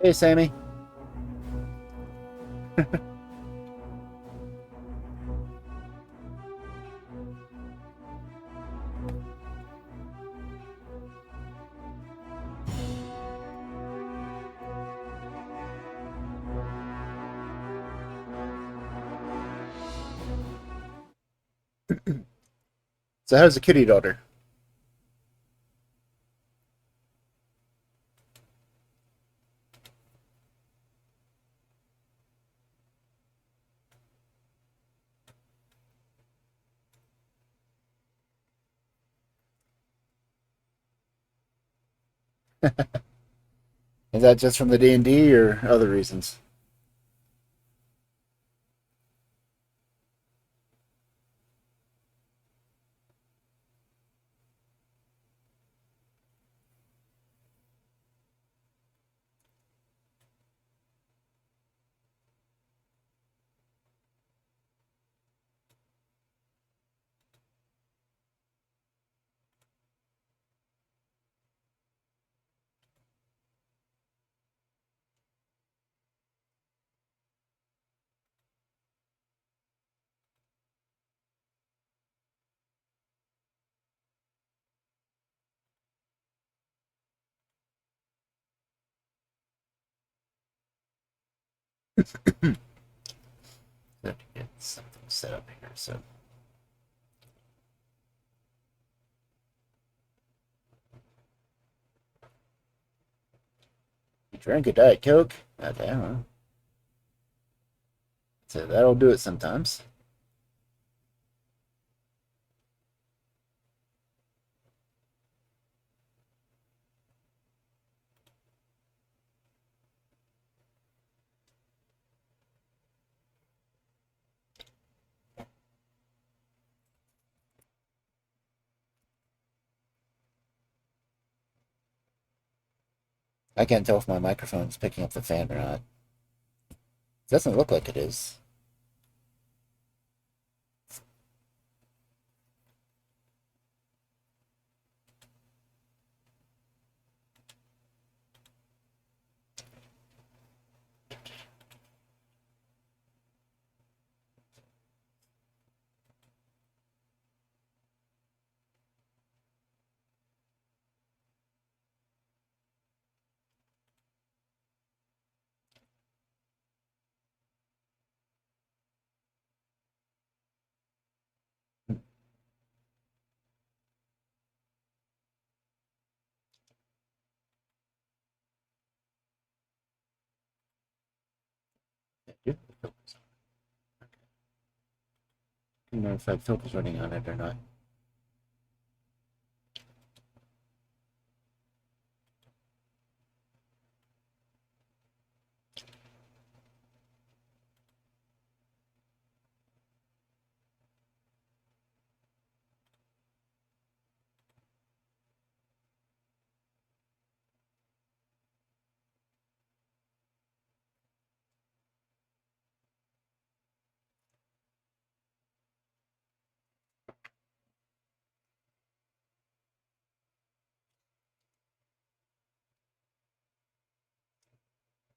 Hey, Sammy. So how's the kitty daughter? Is that just from the D&D or other reasons? Let me get something set up here. So you drank a Diet Coke? Okay, well, so that'll do it sometimes. I can't tell if my microphone's picking up the fan or not. It doesn't look like it is. I don't know if that filter's running on it or not.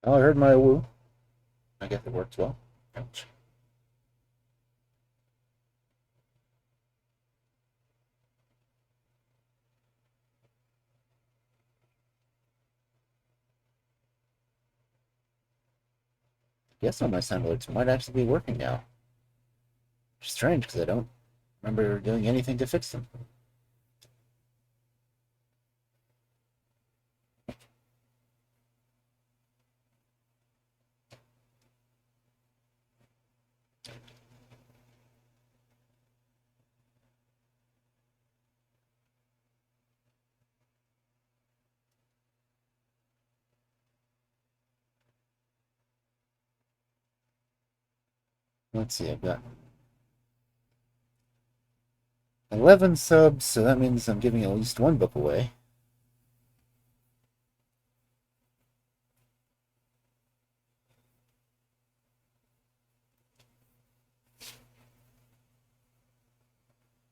Oh, I heard my woo. I guess it works well. Ouch. Guess all my sound alerts might actually be working now. Strange, because I don't remember doing anything to fix them. Let's see, I've got 11 subs, so that means I'm giving at least one book away.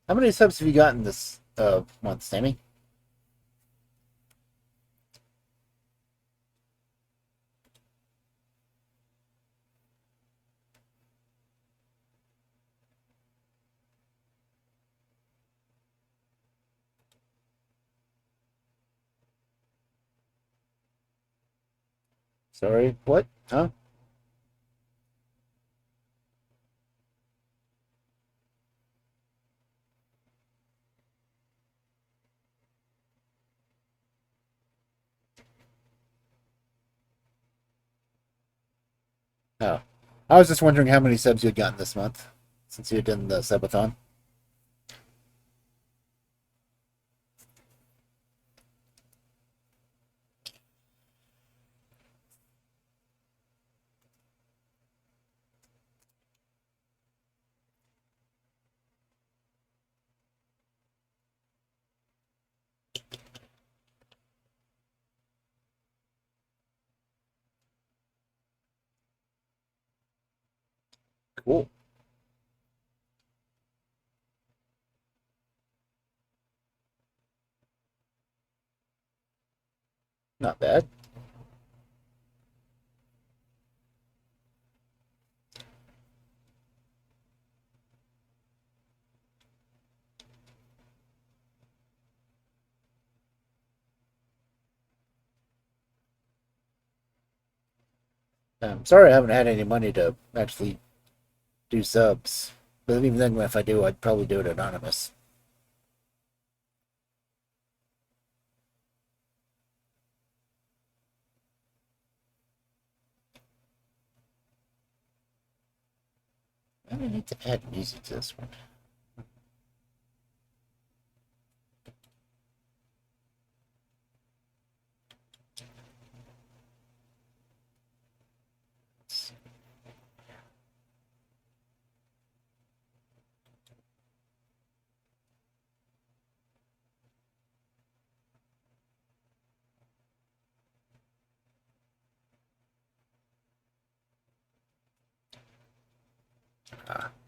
How many subs have you gotten this month, Sammy? Sorry, what? Huh? Oh. I was just wondering how many subs you had gotten this month since you had done the subathon. Cool. Not bad. Sorry I haven't had any money to actually do subs. But even then, if I do, I'd probably do it anonymous. I need to add music to this one.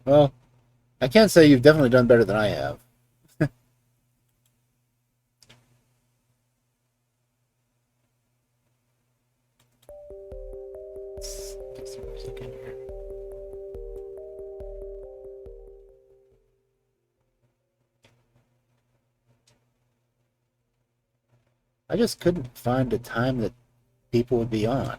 Well, I can't say you've definitely done better than I have. Let's get some music in here. I just couldn't find a time that people would be on.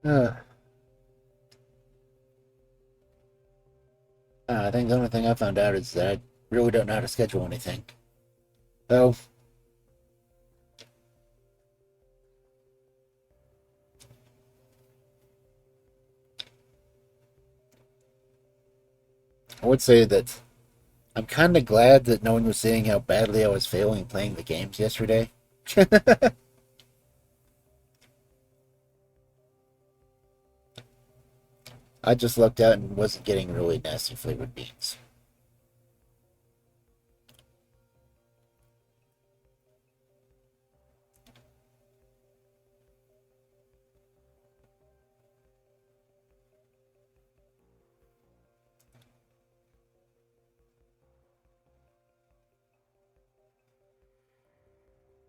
Uh, I think the only thing I found out is that I really don't know how to schedule anything. So, I would say that I'm kind of glad that no one was seeing how badly I was failing playing the games yesterday. I just lucked out and wasn't getting really nasty flavored beans.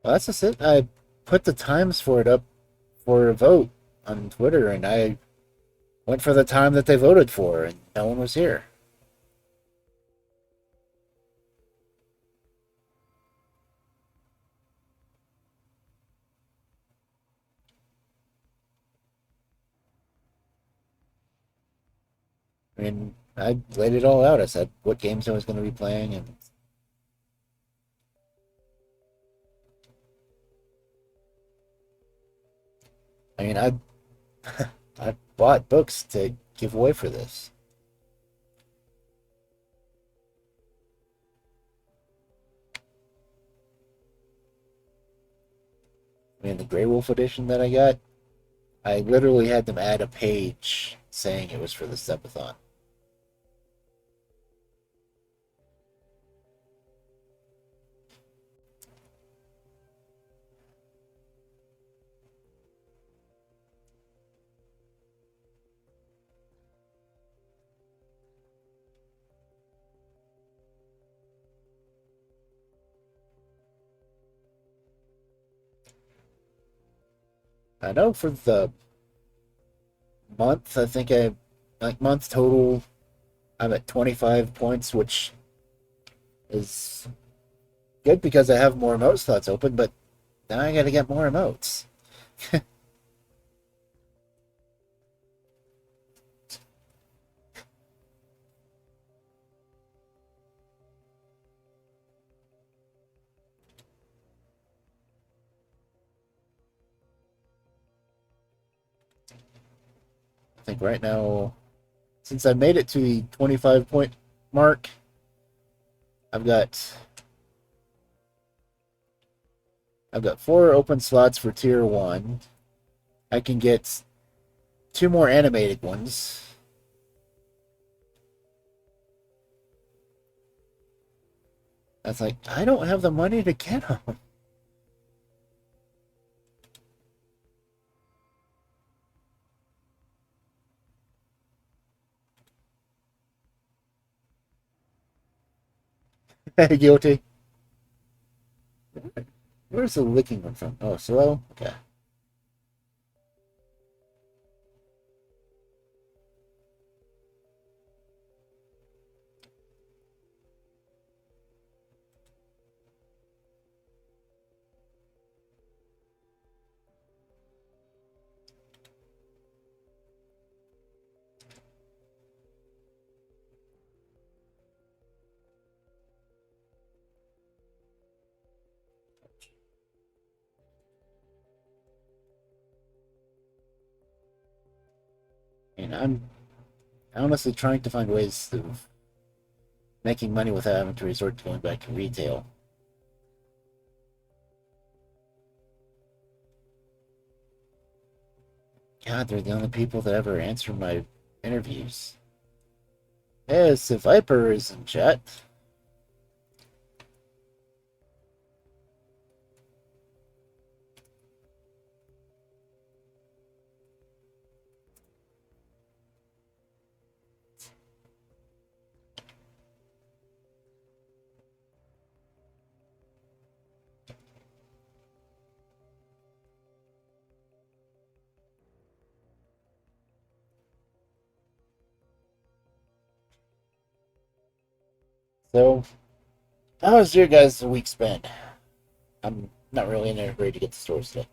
Well, that's just it. I put the times for it up for a vote on Twitter, and I went for the time that they voted for, and no one was here. I mean, I laid it all out. I said what games I was going to be playing, and I mean, I bought books to give away for this. I mean, the Grey Wolf edition that I got, I literally had them add a page saying it was for the subathon. I know for the month, I think I like month total, I'm at 25 points, which is good because I have more emote slots open, but now I gotta get more emotes. I think right now, since I made it to the 25 point mark, I've got I've got 4 open slots for tier 1. I can get 2 more animated ones. That's like, I don't have the money to get them. Guilty. Where's the licking one from? Oh, slow? Okay. And I'm honestly trying to find ways of making money without having to resort to going back to retail. God, they're the only people that ever answer my interviews. Yes, the Viper is in chat. So, how was your guys' week spent? I'm not really in a hurry to get to stores today.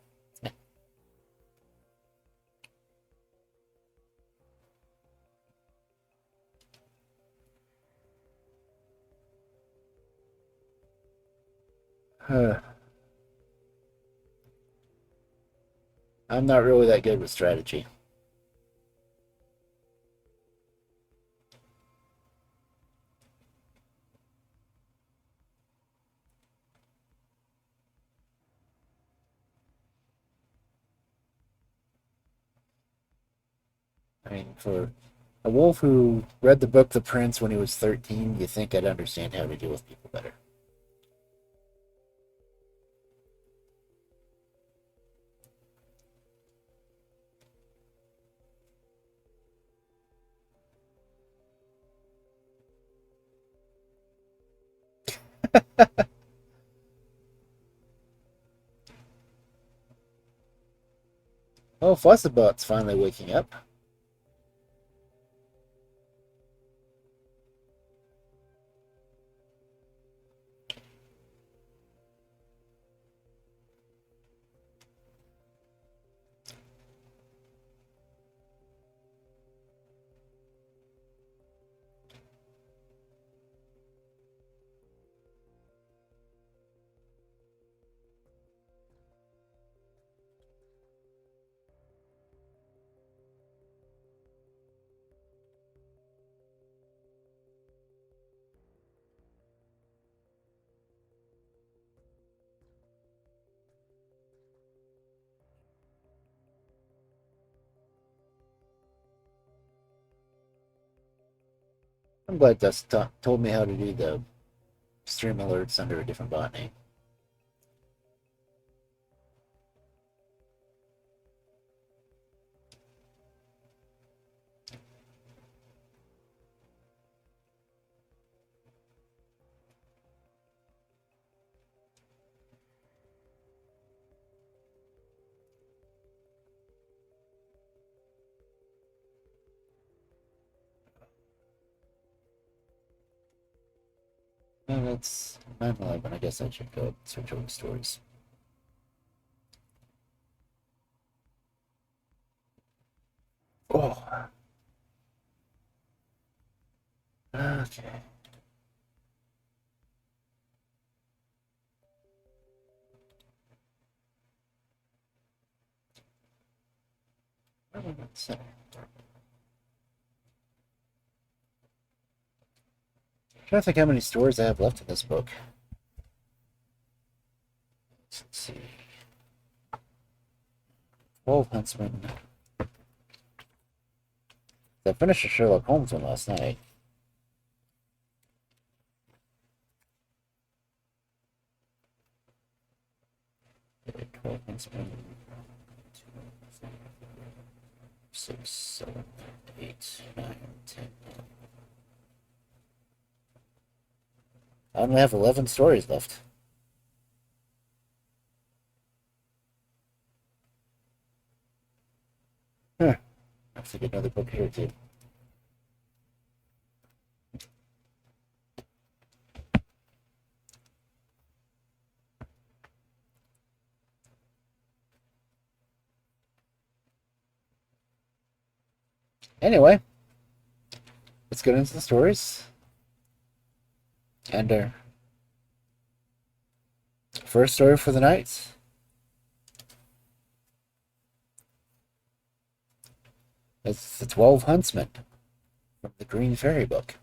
I'm not really that good with strategy. I mean, for a wolf who read the book The Prince when he was 13, you think I'd understand how to deal with people better. Oh, Fussabot's finally waking up. I'm glad Dust told me how to do the stream alerts under a different bot name. Well, it's 9/11. I guess I should go search over stories. Oh, okay. So, trying to think how many stories I have left in this book. Let's see. 12 Huntsmen. I finished the Sherlock Holmes one last night. Okay, 12 Huntsmen. 6, 7, 8, 9, 10. I only have 11 stories left. Huh. I have to get another book here, too. Anyway, let's get into the stories. And our first story for the night is The 12 Huntsmen from the Green Fairy book.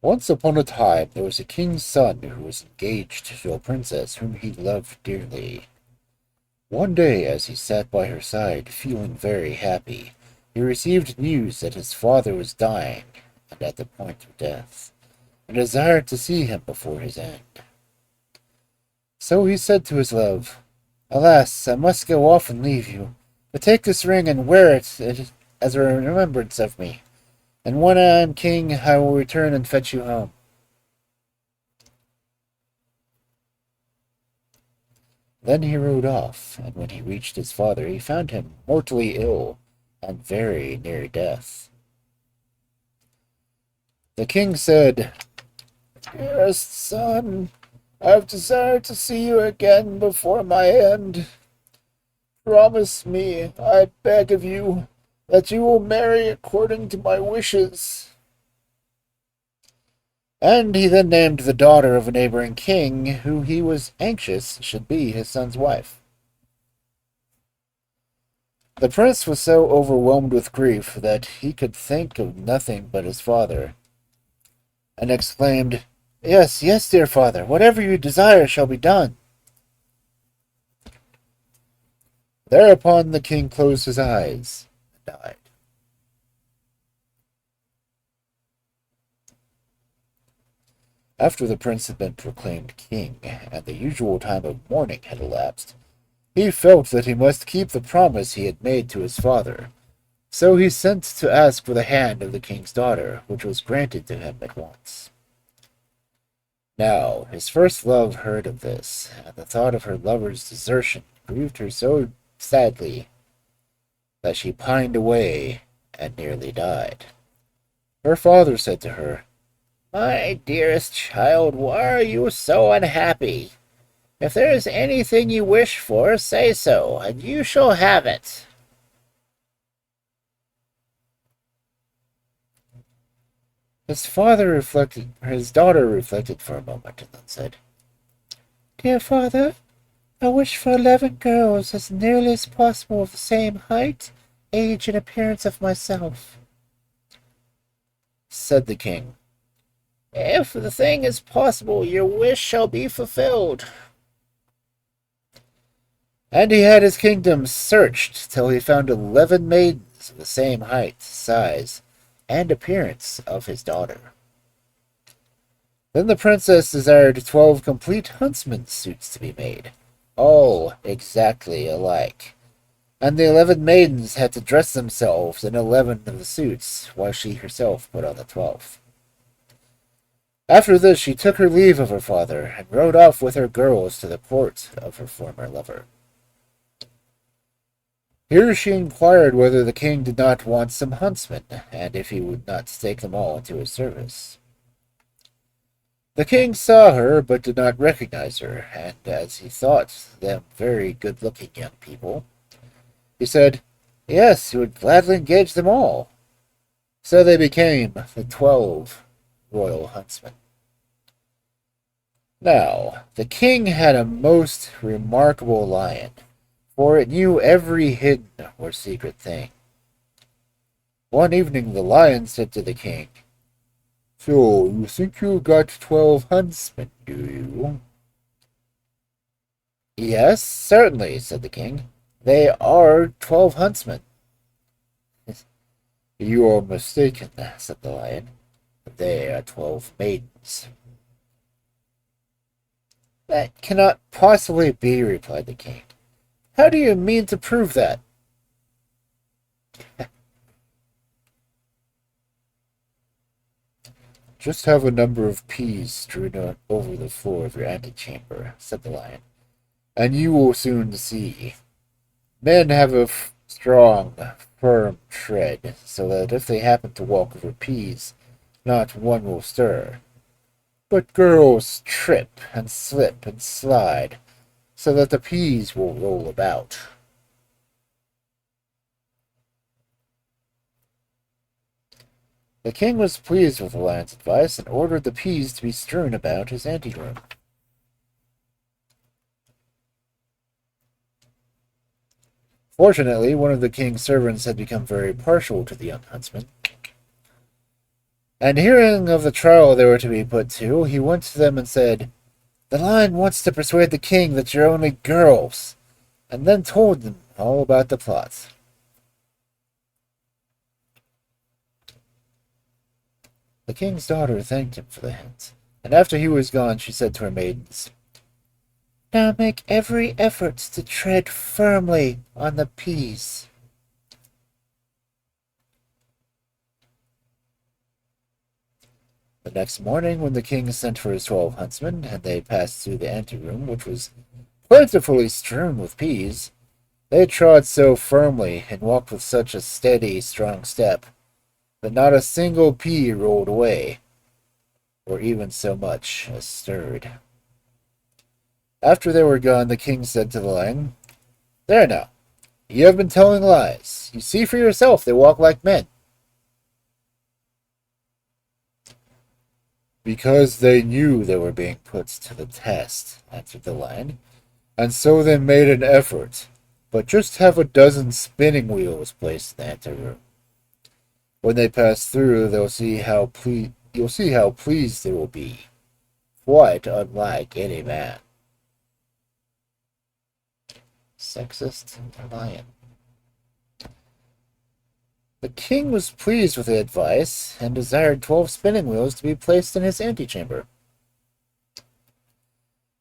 Once upon a time, there was a king's son who was engaged to a princess whom he loved dearly. One day, as he sat by her side, feeling very happy, he received news that his father was dying and at the point of death, and desired to see him before his end. So he said to his love, "Alas, I must go off and leave you, but take this ring and wear it as a remembrance of me, and when I am king, I will return and fetch you home." Then he rode off, and when he reached his father, he found him mortally ill and very near death. The king said, "Dearest son, I have desired to see you again before my end. Promise me, I beg of you, that you will marry according to my wishes." And he then named the daughter of a neighboring king, who he was anxious should be his son's wife. The prince was so overwhelmed with grief that he could think of nothing but his father, and exclaimed, "Yes, yes, dear father, whatever you desire shall be done." Thereupon the king closed his eyes and died. After the prince had been proclaimed king, and the usual time of mourning had elapsed, he felt that he must keep the promise he had made to his father. So he sent to ask for the hand of the king's daughter, which was granted to him at once. Now his first love heard of this, and the thought of her lover's desertion grieved her so sadly that she pined away and nearly died. Her father said to her, "My dearest child, why are you so unhappy? If there is anything you wish for, say so, and you shall have it." His daughter reflected for a moment, and then said, "Dear father, I wish for 11 girls as nearly as possible of the same height, age, and appearance of myself." Said the king, "If the thing is possible, your wish shall be fulfilled." And he had his kingdom searched till he found 11 maidens of the same height, size, and appearance of his daughter. Then the princess desired 12 complete huntsmen's suits to be made, all exactly alike, and the 11 maidens had to dress themselves in 11 of the suits, while she herself put on the 12th. After this she took her leave of her father, and rode off with her girls to the court of her former lover. Here she inquired whether the king did not want some huntsmen, and if he would not take them all into his service. The king saw her, but did not recognize her, and as he thought them very good-looking young people, he said, yes, he would gladly engage them all. So they became the 12 royal huntsmen. Now, the king had a most remarkable lion, for it knew every hidden or secret thing. One evening the lion said to the king, so, you think you got 12 huntsmen, do you? Yes, certainly, said the king. They are 12 huntsmen. You are mistaken, said the lion. They are 12 maidens. That cannot possibly be, replied the king. How do you mean to prove that? Just have a number of peas strewn over the floor of your antechamber, said the lion, and you will soon see. Men have a strong, firm tread, so that if they happen to walk over peas, not one will stir. But girls trip and slip and slide, so that the peas will roll about. The king was pleased with the lion's advice and ordered the peas to be strewn about his anteroom. Fortunately, one of the king's servants had become very partial to the young huntsman, and hearing of the trial they were to be put to, he went to them and said, the lion wants to persuade the king that you're only girls, and then told them all about the plot. The king's daughter thanked him for the hint, and after he was gone she said to her maidens, now make every effort to tread firmly on the peas. The next morning, when the king sent for his 12 huntsmen, and they passed through the anteroom, which was plentifully strewn with peas, they trod so firmly and walked with such a steady, strong step that not a single pea rolled away, or even so much as stirred. After they were gone, the king said to the lion, there now, you have been telling lies. You see for yourself they walk like men. Because they knew they were being put to the test, answered the lion, and so they made an effort, but just have a dozen spinning wheels placed in the anteroom. When they pass through, you'll see how pleased they will be, quite unlike any man. Sexist lion. The king was pleased with the advice, and desired 12 spinning wheels to be placed in his antechamber.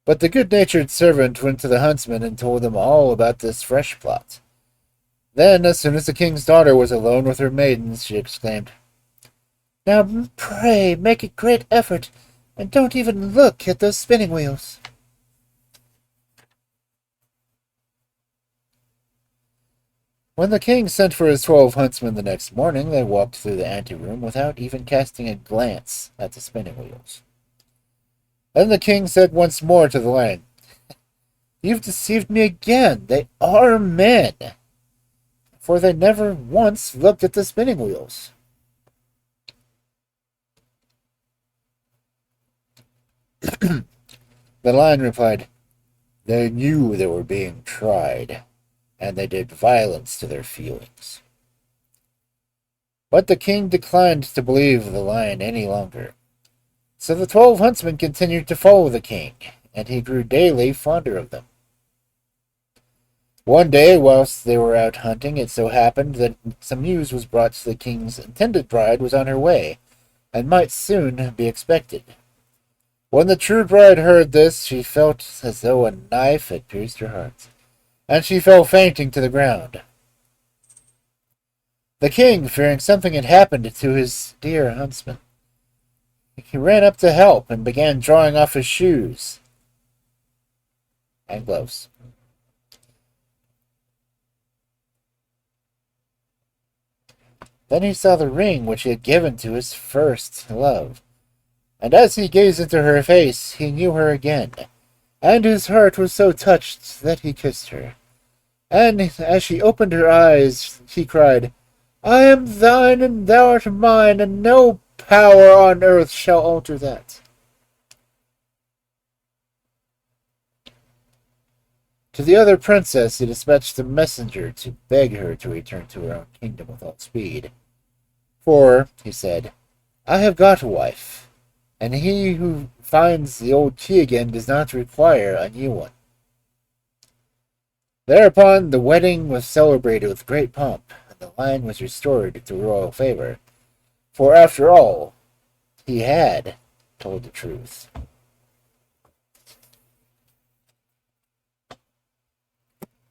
But the good-natured servant went to the huntsman and told them all about this fresh plot. Then, as soon as the king's daughter was alone with her maidens, she exclaimed, now pray make a great effort, and don't even look at those spinning wheels. When the king sent for his 12 huntsmen the next morning, they walked through the anteroom without even casting a glance at the spinning wheels. Then the king said once more to the lion, you've deceived me again. They are men, for they never once looked at the spinning wheels. The lion replied, they knew they were being tried, and they did violence to their feelings. But the king declined to believe the lion any longer. So the 12 huntsmen continued to follow the king, and he grew daily fonder of them. One day, whilst they were out hunting, it so happened that some news was brought to the king's intended bride was on her way, and might soon be expected. When the true bride heard this, she felt as though a knife had pierced her heart, and she fell fainting to the ground. The king, fearing something had happened to his dear huntsman, he ran up to help and began drawing off his shoes and gloves. Then he saw the ring which he had given to his first love, and as he gazed into her face, he knew her again, and his heart was so touched that he kissed her. And as she opened her eyes, he cried, I am thine, and thou art mine, and no power on earth shall alter that. To the other princess he dispatched a messenger to beg her to return to her own kingdom with all speed. For, he said, I have got a wife, and he who finds the old key again does not require a new one. Thereupon the wedding was celebrated with great pomp, and the lion was restored to royal favor. For after all, he had told the truth.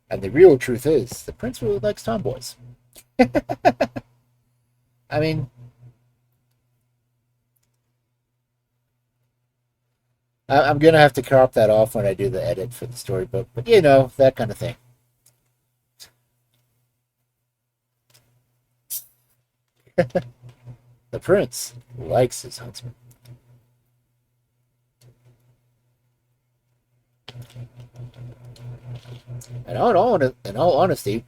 And the real truth is, the prince really likes tomboys. I mean, I'm going to have to crop that off when I do the edit for the storybook, but you know, that kind of thing. The prince likes his huntsman. And in all honesty,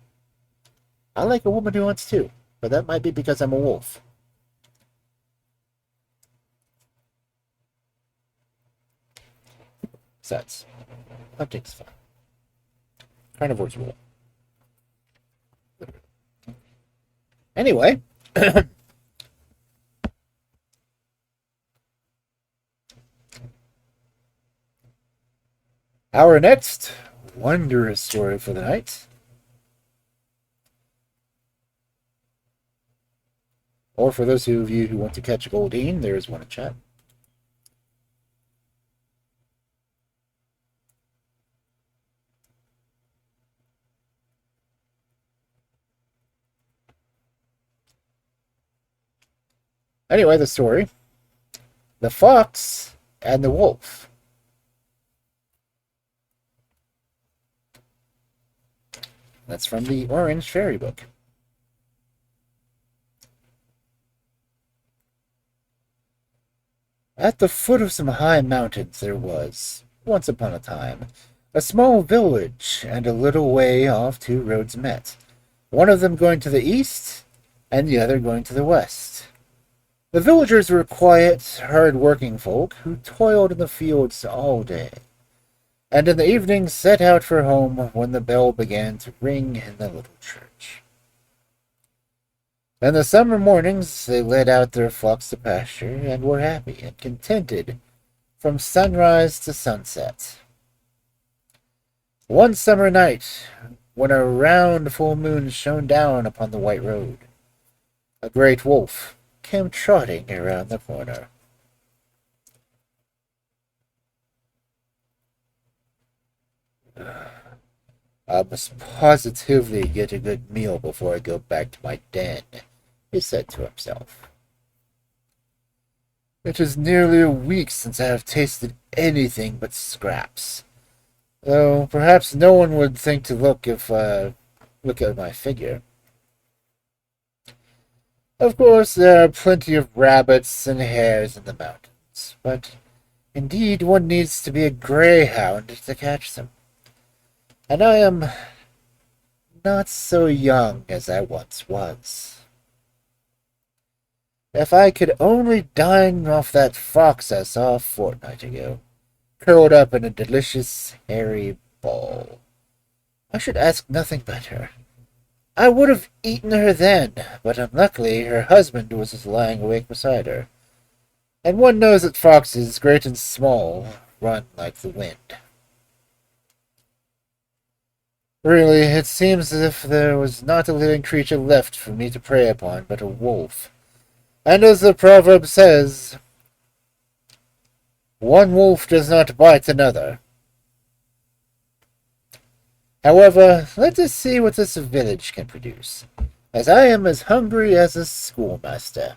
I like a woman who hunts too, but that might be because I'm a wolf. Besides, hunting's fun. Carnivores rule. Anyway, our next wondrous story for the night, or for those of you who want to catch a Goldine, there is one in chat. Anyway, the story. The Fox and the Wolf. That's from the Orange Fairy book. At the foot of some high mountains there was, once upon a time, a small village, and a little way off two roads met, one of them going to the east, and the other going to the west. The villagers were quiet, hard-working folk who toiled in the fields all day, and in the evening set out for home when the bell began to ring in the little church. In the summer mornings they led out their flocks to pasture, and were happy and contented from sunrise to sunset. One summer night, when a round full moon shone down upon the white road, a great wolf came trotting around the corner. I must positively get a good meal before I go back to my den, he said to himself. It is nearly a week since I have tasted anything but scraps, though perhaps no one would think to look at my figure. Of course, there are plenty of rabbits and hares in the mountains, but indeed one needs to be a greyhound to catch them. And I am not so young as I once was. If I could only dine off that fox I saw a fortnight ago, curled up in a delicious hairy ball, I should ask nothing better. I would have eaten her then, but unluckily her husband was lying awake beside her, and one knows that foxes, great and small, run like the wind. Really, it seems as if there was not a living creature left for me to prey upon but a wolf. And as the proverb says, one wolf does not bite another. However, let us see what this village can produce, as I am as hungry as a schoolmaster.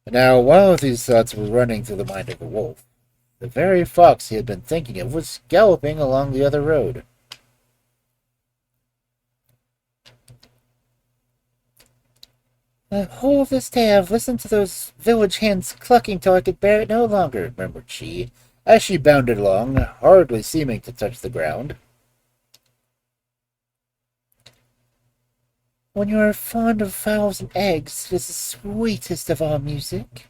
Now, while these thoughts were running through the mind of the wolf, The very fox he had been thinking of was galloping along the other road. The whole of this day I've listened to those village hens clucking till I could bear it no longer, murmured she, as she bounded along, hardly seeming to touch the ground. When you are fond of fowls and eggs, it is the sweetest of all music.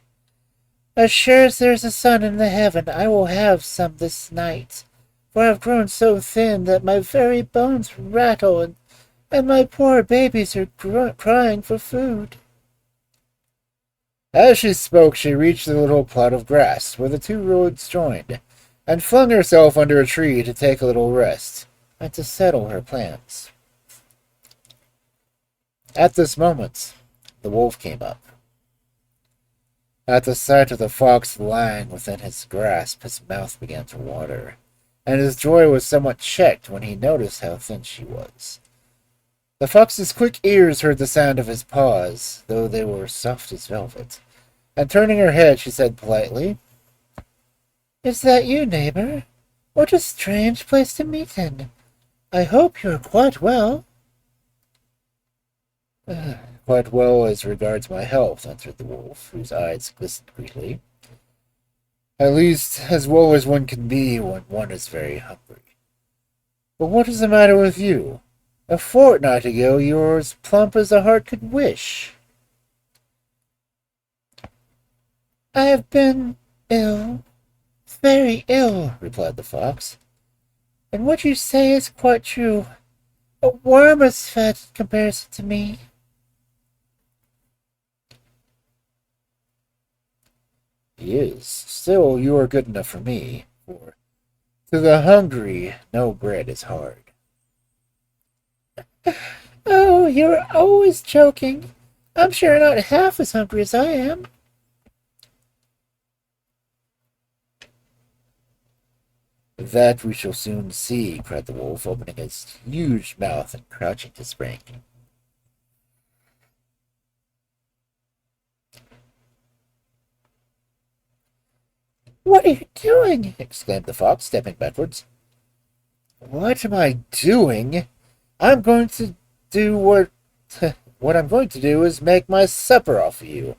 As sure as there's a sun in the heaven, I will have some this night, for I have grown so thin that my very bones rattle, and my poor babies are crying for food. As she spoke, she reached the little plot of grass where the two roads joined, and flung herself under a tree to take a little rest, and to settle her plans. At this moment, the wolf came up. At the sight of the fox lying within his grasp, his mouth began to water, and his joy was somewhat checked when he noticed how thin she was. The fox's quick ears heard the sound of his paws, though they were soft as velvet, and turning her head, she said politely, "Is that you, neighbor? What a strange place to meet in. I hope you are quite well." "Quite well as regards my health," answered the wolf, whose eyes glistened greedily. "At least as well as one can be when one is very hungry. But what is the matter with you? A fortnight ago you were as plump as a heart could wish." "I have been ill, very ill," replied the fox. "And what you say is quite true. A worm is fed in comparison to me." "He is. Still, you are good enough for me, for to the hungry no bread is hard." "Oh, you're always joking. I'm sure you're not half as hungry as I am." "That we shall soon see," cried the wolf, opening his huge mouth and crouching to spring. "What are you doing?" exclaimed the fox, stepping backwards. "What am I doing? I'm going to do what I'm going to do is make my supper off of you,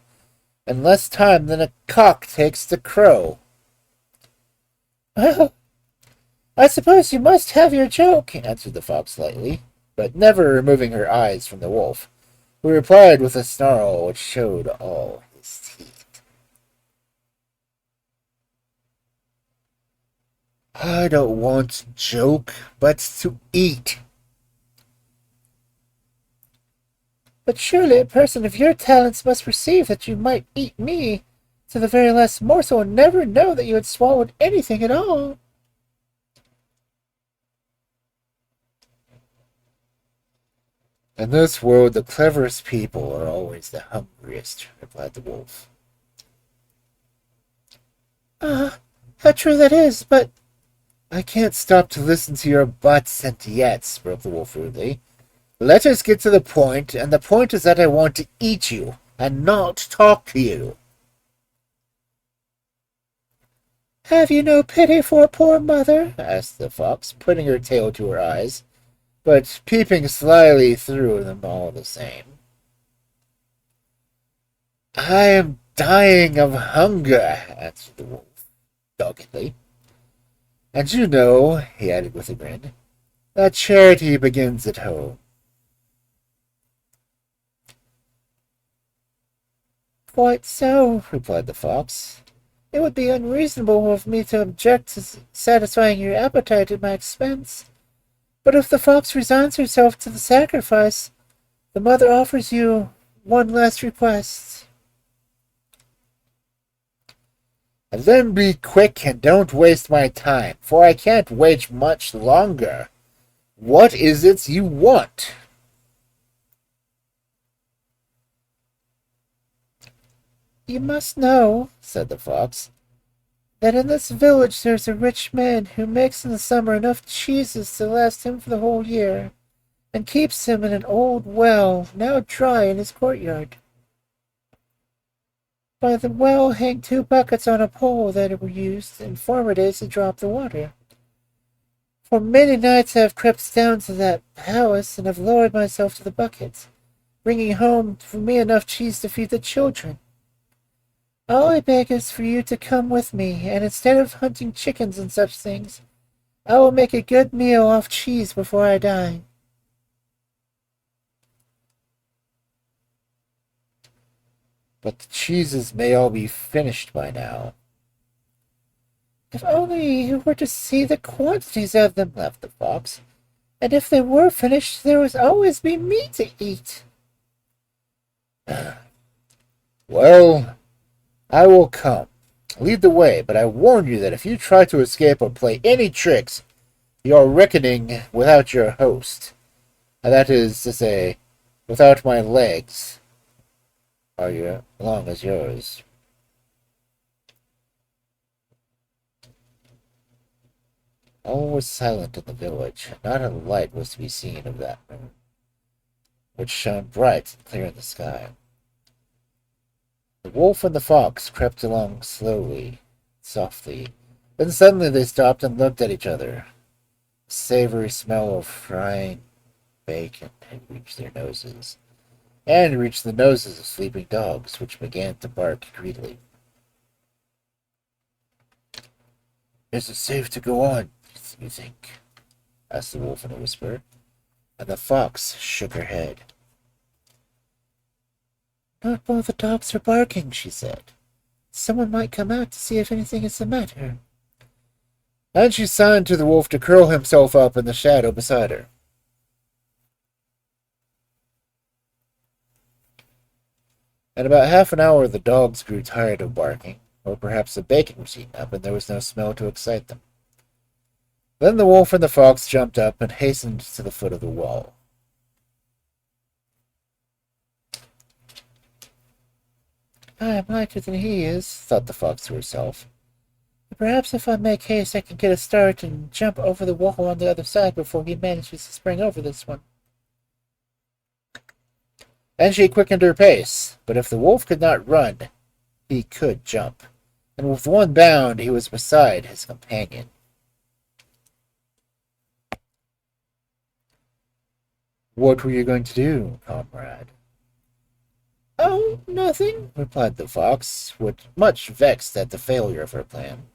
in less time than a cock takes to crow." "Well, I suppose you must have your joke," answered the fox lightly, but never removing her eyes from the wolf, who replied with a snarl which showed all his teeth. "I don't want to joke, but to eat." "But surely a person of your talents must perceive that you might eat me to the very last morsel and never know that you had swallowed anything at all." "In this world, the cleverest people are always the hungriest," replied the wolf. "Ah, how true that is, but—" "I can't stop to listen to your buts and yets," broke the wolf rudely. "Let us get to the point, and the point is that I want to eat you, and not talk to you." "Have you no pity for a poor mother?" asked the fox, putting her tail to her eyes, but peeping slyly through them all the same. "I am dying of hunger," answered the wolf, doggedly. "And you know," he added with a grin, "that charity begins at home." "Quite so," replied the fox. "It would be unreasonable of me to object to satisfying your appetite at my expense. But if the fox resigns herself to the sacrifice, the mother offers you one last request." "And then be quick and don't waste my time, for I can't wait much longer. What is it you want?" "You must know," said the fox, "that in this village there's a rich man who makes in the summer enough cheeses to last him for the whole year, and keeps him in an old well now dry in his courtyard." By the well hang 2 buckets on a pole that were used in former days to drop the water. For many nights I have crept down to that palace and have lowered myself to the buckets, bringing home for me enough cheese to feed the children. All I beg is for you to come with me, and instead of hunting chickens and such things, I will make a good meal off cheese before I die. But the cheeses may all be finished by now. If only you were to see the quantities of them, laughed the fox. And if they were finished, there would always be meat to eat. Well, I will come. Lead the way, but I warn you that if you try to escape or play any tricks, you are reckoning without your host. And that is to say, without my legs. Are you long as yours? All was silent in the village. Not a light was to be seen of that moon, which shone bright and clear in the sky. The wolf and the fox crept along slowly, softly. Then suddenly they stopped and looked at each other. A savory smell of frying bacon had reached their noses, and reached the noses of sleeping dogs, which began to bark greedily. "Is it safe to go on, you think?" asked the wolf in a whisper, and the fox shook her head. Not while the dogs are barking, she said. Someone might come out to see if anything is the matter. And she signed to the wolf to curl himself up in the shadow beside her. In about half an hour the dogs grew tired of barking, or perhaps the bacon was eaten up and there was no smell to excite them. Then the wolf and the fox jumped up and hastened to the foot of the wall. I am lighter than he is, thought the fox to herself. Perhaps if I make haste I can get a start and jump over the wall on the other side before he manages to spring over this one. And she quickened her pace, but if the wolf could not run, he could jump, and with one bound he was beside his companion. "What were you going to do, comrade?" "Oh, nothing," replied the fox, much vexed at the failure of her plan.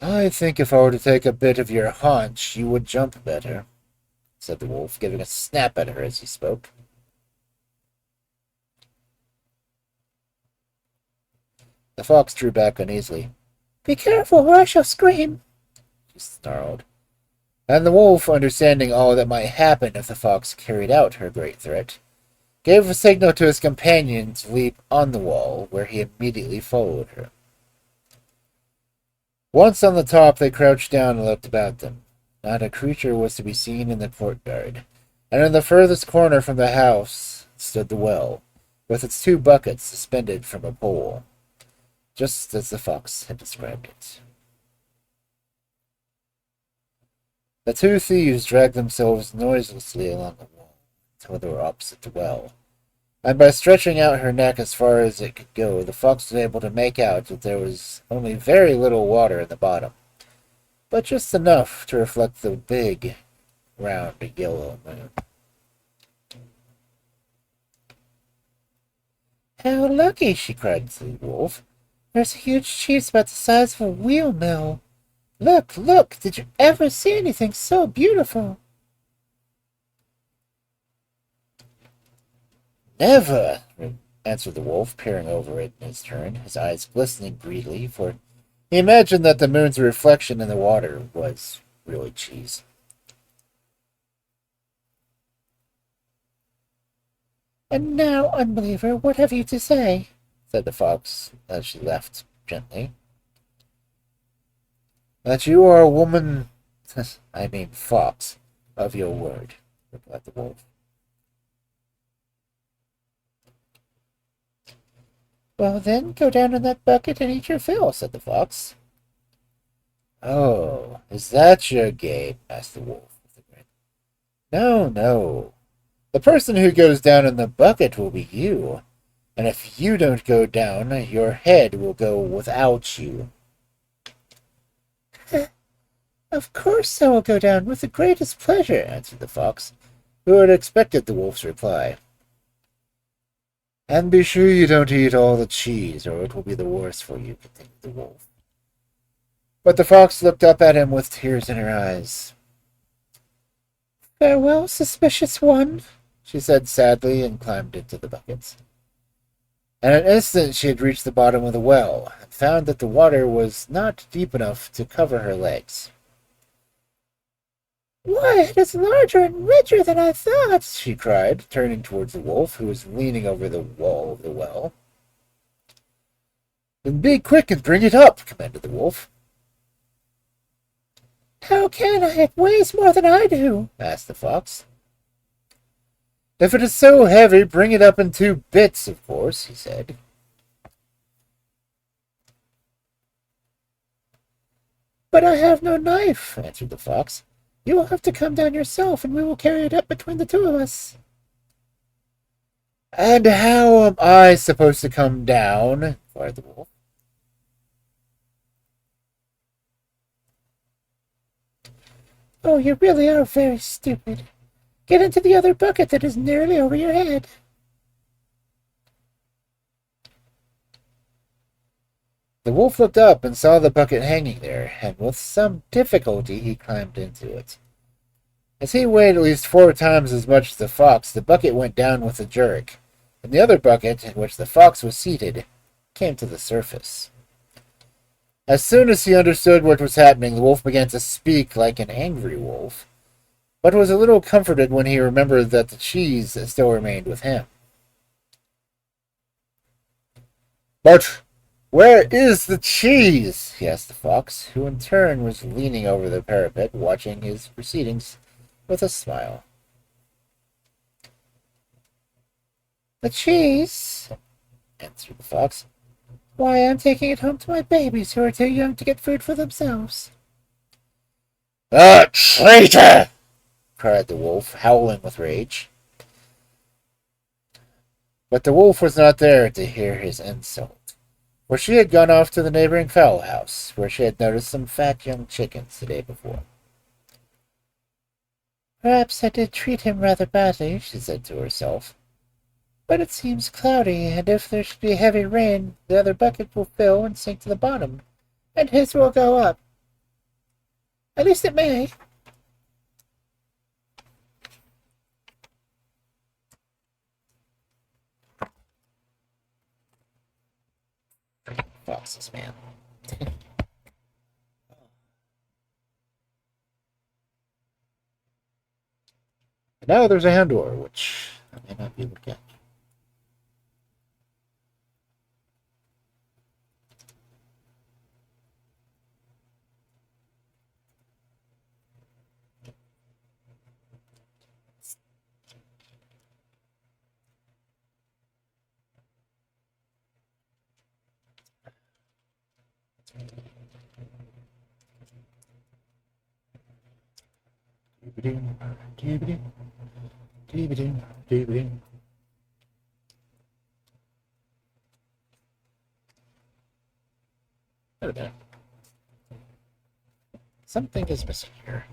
"I think if I were to take a bit of your haunch, you would jump better," said the wolf, giving a snap at her as he spoke. The fox drew back uneasily. "Be careful, or I shall scream," she snarled. And the wolf, understanding all that might happen if the fox carried out her great threat, gave a signal to his companion to leap on the wall, where he immediately followed her. Once on the top, they crouched down and looked about them. Not a creature was to be seen in the courtyard, and in the furthest corner from the house stood the well, with its 2 buckets suspended from a pole, just as the fox had described it. The 2 thieves dragged themselves noiselessly along the wall until they were opposite the well, and by stretching out her neck as far as it could go, the fox was able to make out that there was only very little water in the bottom, but just enough to reflect the big, round, yellow moon. "How lucky," she cried to the wolf. "There's a huge cheese about the size of a wheel mill. Look, look, did you ever see anything so beautiful?" "Never," answered the wolf, peering over it in his turn, his eyes glistening greedily, for he imagined that the moon's reflection in the water was really cheese. "And now, unbeliever, what have you to say?" said the fox as she laughed gently. "That you are a woman, I mean fox, of your word," replied the wolf. "Well, then, go down in that bucket and eat your fill," said the fox. "Oh, is that your game?" asked the wolf with a grin. "No, no. The person who goes down in the bucket will be you. And if you don't go down, your head will go without you. Of course I will go down with the greatest pleasure, Answered the fox, who had expected the wolf's reply. And be sure you don't eat all the cheese, or it will be the worse for you, continued the wolf. But the fox looked up at him with tears in her eyes. Farewell, suspicious one, she said sadly, and climbed into the buckets. In an instant she had reached the bottom of the well, and found that the water was not deep enough to cover her legs. Why, it is larger and richer than I thought, she cried, turning towards the wolf, who was leaning over the wall of the well. Then be quick and bring it up, commanded the wolf. How can I? It weighs more than I do, asked the fox. If it is so heavy, bring it up in 2 bits, of course, he said. But I have no knife, answered the fox. You will have to come down yourself, and we will carry it up between the 2 of us. And how am I supposed to come down? Inquired the wolf. Oh, you really are very stupid. Get into the other bucket that is nearly over your head. The wolf looked up and saw the bucket hanging there, and with some difficulty he climbed into it. As he weighed at least 4 times as much as the fox, the bucket went down with a jerk, and the other bucket, in which the fox was seated, came to the surface. As soon as he understood what was happening, the wolf began to speak like an angry wolf, but was a little comforted when he remembered that the cheese still remained with him. But where is the cheese? He asked the fox, who in turn was leaning over the parapet, watching his proceedings with a smile. The cheese, answered the fox. Why, I'm taking it home to my babies who are too young to get food for themselves. Ah, traitor! Cried the wolf, howling with rage. But the wolf was not there to hear his insult, for she had gone off to the neighboring fowl house, where she had noticed some fat young chickens the day before. Perhaps I did treat him rather badly, she said to herself. But it seems cloudy, and if there should be heavy rain, the other bucket will fill and sink to the bottom, and his will go up. At least it may. Foxes, man. Now there's a hand door, which I may not be able to get. Wait a minute. Something is missing here.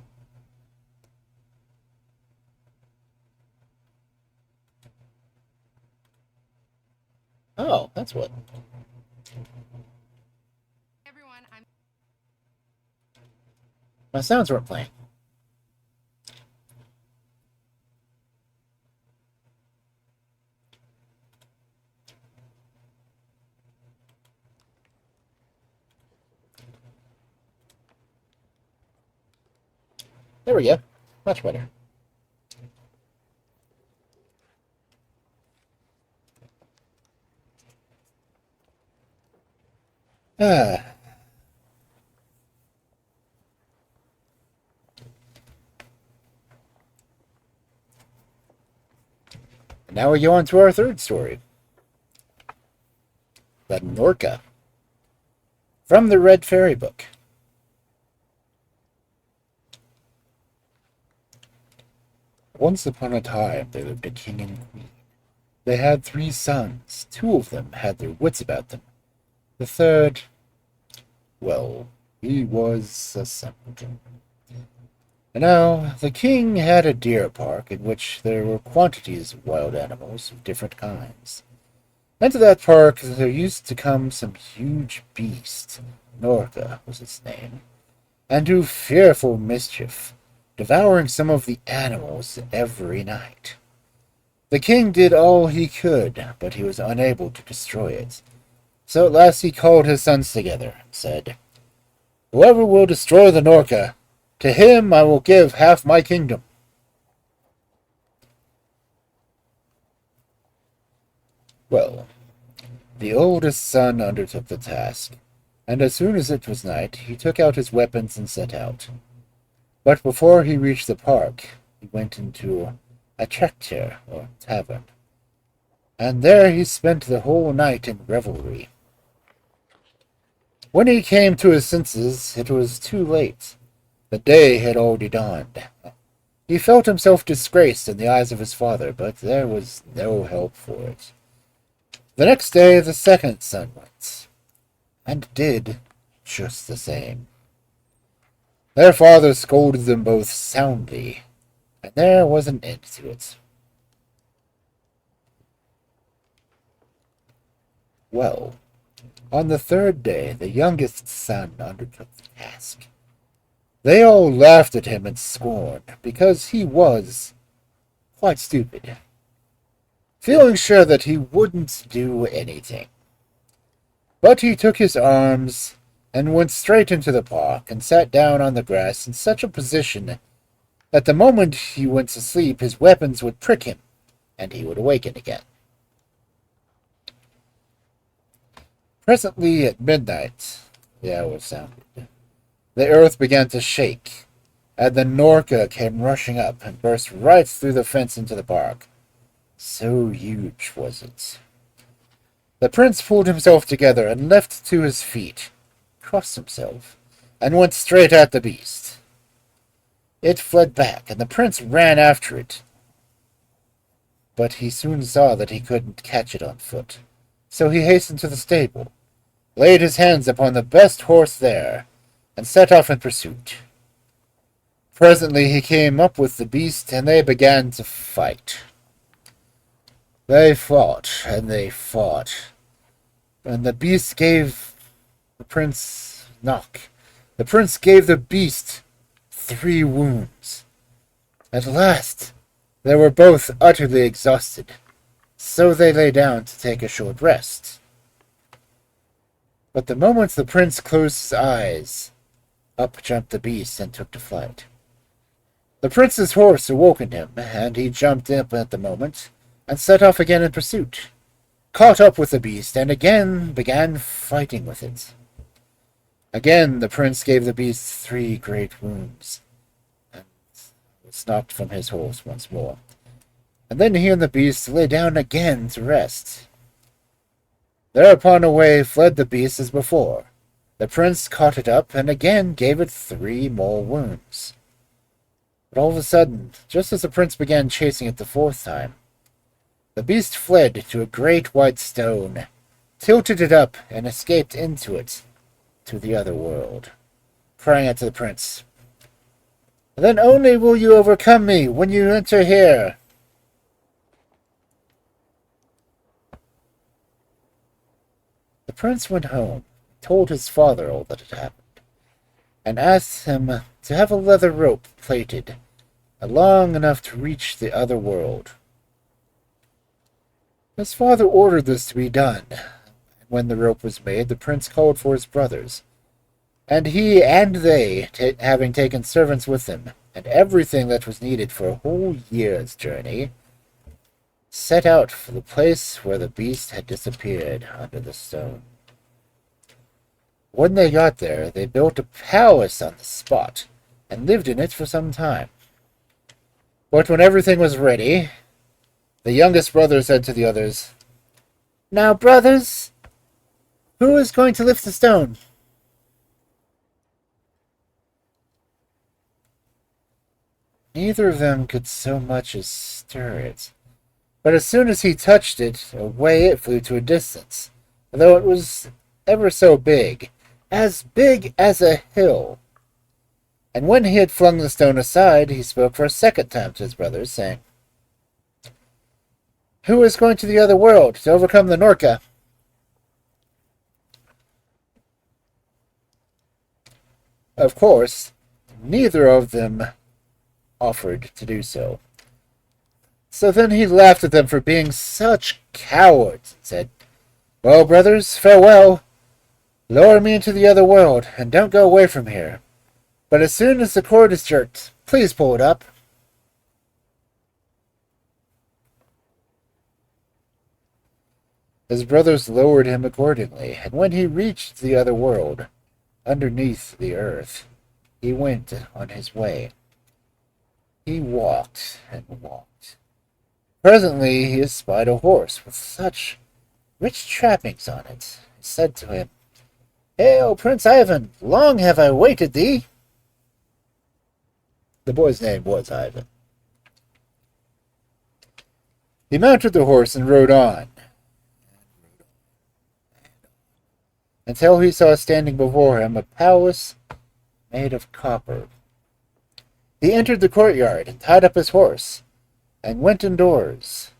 Oh, that's what. Everyone, My sounds weren't playing. There we go. Much better. Ah. And now we go on to our third story. The Norka. From the Red Fairy Book. Once upon a time, there lived a king and queen They had 3 sons. 2 of them had their wits about them. The third, well, he was a simpleton. And now, the king had a deer park in which there were quantities of wild animals of different kinds. Into that park there used to come some huge beast, Norka was its name, and do fearful mischief, devouring some of the animals every night. The king did all he could, but he was unable to destroy it. So at last he called his sons together and said, "Whoever will destroy the Norka, to him I will give half my kingdom." Well, the oldest son undertook the task, and as soon as it was night, he took out his weapons and set out. But before he reached the park, he went into a traktir, or tavern, and there he spent the whole night in revelry. When he came to his senses, it was too late. The day had already dawned. He felt himself disgraced in the eyes of his father, but there was no help for it. The next day the second son went, and did just the same. Their father scolded them both soundly, and there was an end to it. Well, on the third day the youngest son undertook the task. They all laughed at him in scorn, because he was quite stupid, feeling sure that he wouldn't do anything. But he took his arms and went straight into the park and sat down on the grass in such a position that the moment he went to sleep his weapons would prick him, and he would awaken again. Presently at midnight, the hour sounded. The earth began to shake, and the Norka came rushing up and burst right through the fence into the park. So huge was it. The prince pulled himself together and leapt to his feet, crossed himself, and went straight at the beast. It fled back, and the prince ran after it, but he soon saw that he couldn't catch it on foot. So he hastened to the stable, laid his hands upon the best horse there, and set off in pursuit. Presently he came up with the beast, and they began to fight. They fought, and they fought, and the beast gave the prince knock. The prince gave the beast 3 wounds. At last they were both utterly exhausted, so they lay down to take a short rest. But the moment the prince closed his eyes, up jumped the beast and took to flight. The prince's horse awakened him, and he jumped up at the moment, and set off again in pursuit, caught up with the beast, and again began fighting with it. Again the prince gave the beast 3 great wounds, and was knocked from his horse once more. And then he and the beast lay down again to rest. Thereupon away fled the beast as before. The prince caught it up, and again gave it 3 more wounds. But all of a sudden, just as the prince began chasing it the 4th time, the beast fled to a great white stone, tilted it up, and escaped into it, to the other world, crying out to the prince, "Then only will you overcome me when you enter here." The prince went home, told his father all that had happened, and asked him to have a leather rope plaited, long enough to reach the other world. His father ordered this to be done. When the rope was made, the prince called for his brothers, and he and they, having taken servants with them, and everything that was needed for a whole year's journey, set out for the place where the beast had disappeared under the stone. When they got there, they built a palace on the spot, and lived in it for some time. But when everything was ready, the youngest brother said to the others, "Now, brothers, who is going to lift the stone?" Neither of them could so much as stir it, But as soon as he touched it, away it flew to a distance, though it was ever so big as a hill. And when he had flung the stone aside, he spoke for a second time to his brothers, saying, "Who is going to the other world to overcome the Norka?" Of course, neither of them offered to do so. So then he laughed at them for being such cowards, and said, "Well, brothers, farewell. Lower me into the other world, and don't go away from here. But as soon as the cord is jerked, please pull it up." His brothers lowered him accordingly, and when he reached the other world, underneath the earth, he went on his way. He walked and walked. Presently he espied a horse with such rich trappings on it. He said to him, "Hail, Prince Ivan! Long have I waited thee." The boy's name was Ivan. He mounted the horse and rode on, until he saw standing before him a palace made of copper. He entered the courtyard and tied up his horse, and went indoors.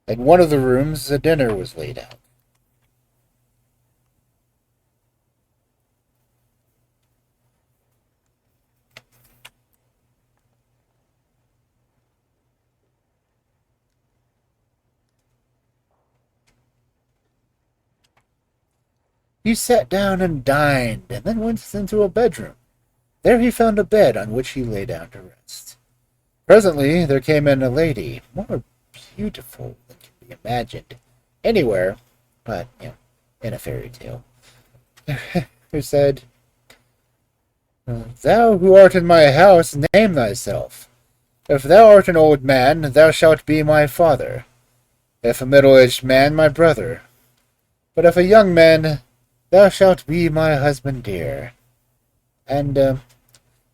In one of the rooms a dinner was laid out. He sat down and dined, and then went into a bedroom. There he found a bed on which he lay down to rest. Presently there came in a lady, more beautiful than can be imagined anywhere, but, in a fairy tale, who said, "Thou who art in my house, name thyself. If thou art an old man, thou shalt be my father. If a middle-aged man, my brother. But if a young man, thou shalt be my husband dear. And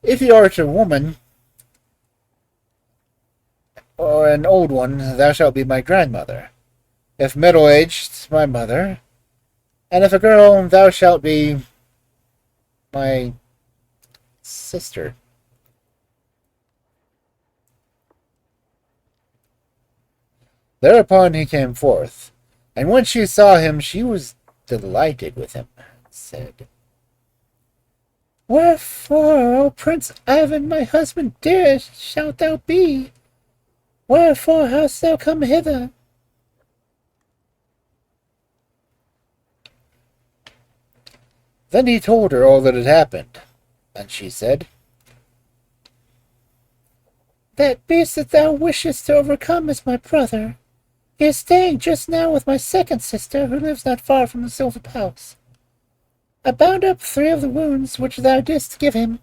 if thou art a woman, or an old one, thou shalt be my grandmother. If middle-aged, my mother. And if a girl, thou shalt be my sister." Thereupon he came forth, and when she saw him, she was delighted with him, and said, "Wherefore, O Prince Ivan, my husband dear, shalt thou be? Wherefore hast thou come hither?" Then he told her all that had happened, and she said, "That beast that thou wishest to overcome is my brother. He is staying just now with my second sister, who lives not far from the Silver Palace. I bound up 3 of the wounds which thou didst give him."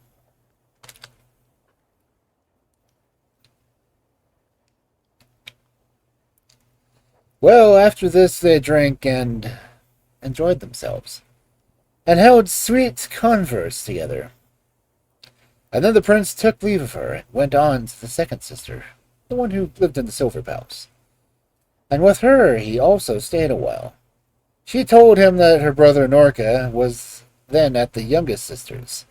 Well, after this they drank and enjoyed themselves, and held sweet converse together. And then the prince took leave of her, and went on to the second sister, the one who lived in the Silver Palace. And with her he also stayed a while. She told him that her brother Norka was then at the youngest sister's.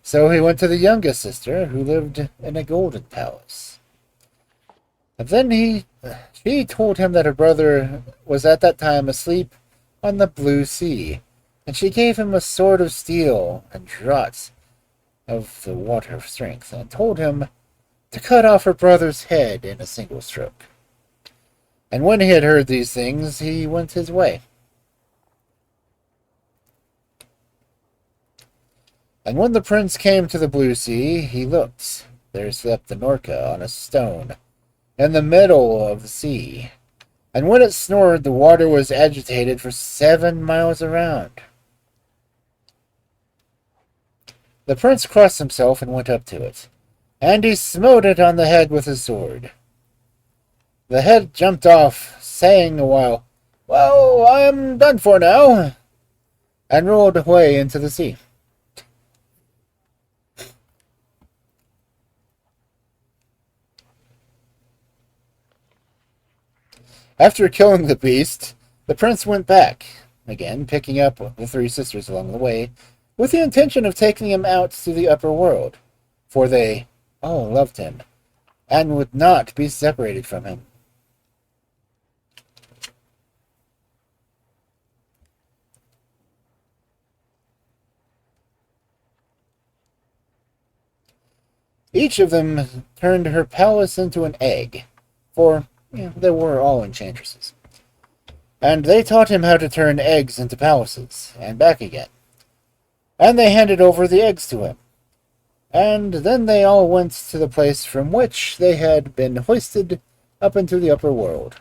So he went to the youngest sister, who lived in a golden palace. And then she told him that her brother was at that time asleep on the blue sea, and she gave him a sword of steel and draughts of the water of strength, and told him to cut off her brother's head in a single stroke. And when he had heard these things, he went his way. And when the prince came to the blue sea, he looked. There slept the Norka on a stone, in the middle of the sea. And when it snored, the water was agitated for 7 miles around. The prince crossed himself and went up to it, and he smote it on the head with his sword. The head jumped off, saying a while, "Well, I am done for now," and rolled away into the sea. After killing the beast, the prince went back, again picking up the three sisters along the way, with the intention of taking them out to the upper world, for they all loved him, and would not be separated from him. Each of them turned her palace into an egg, for they were all enchantresses. And they taught him how to turn eggs into palaces, and back again. And they handed over the eggs to him. And then they all went to the place from which they had been hoisted up into the upper world.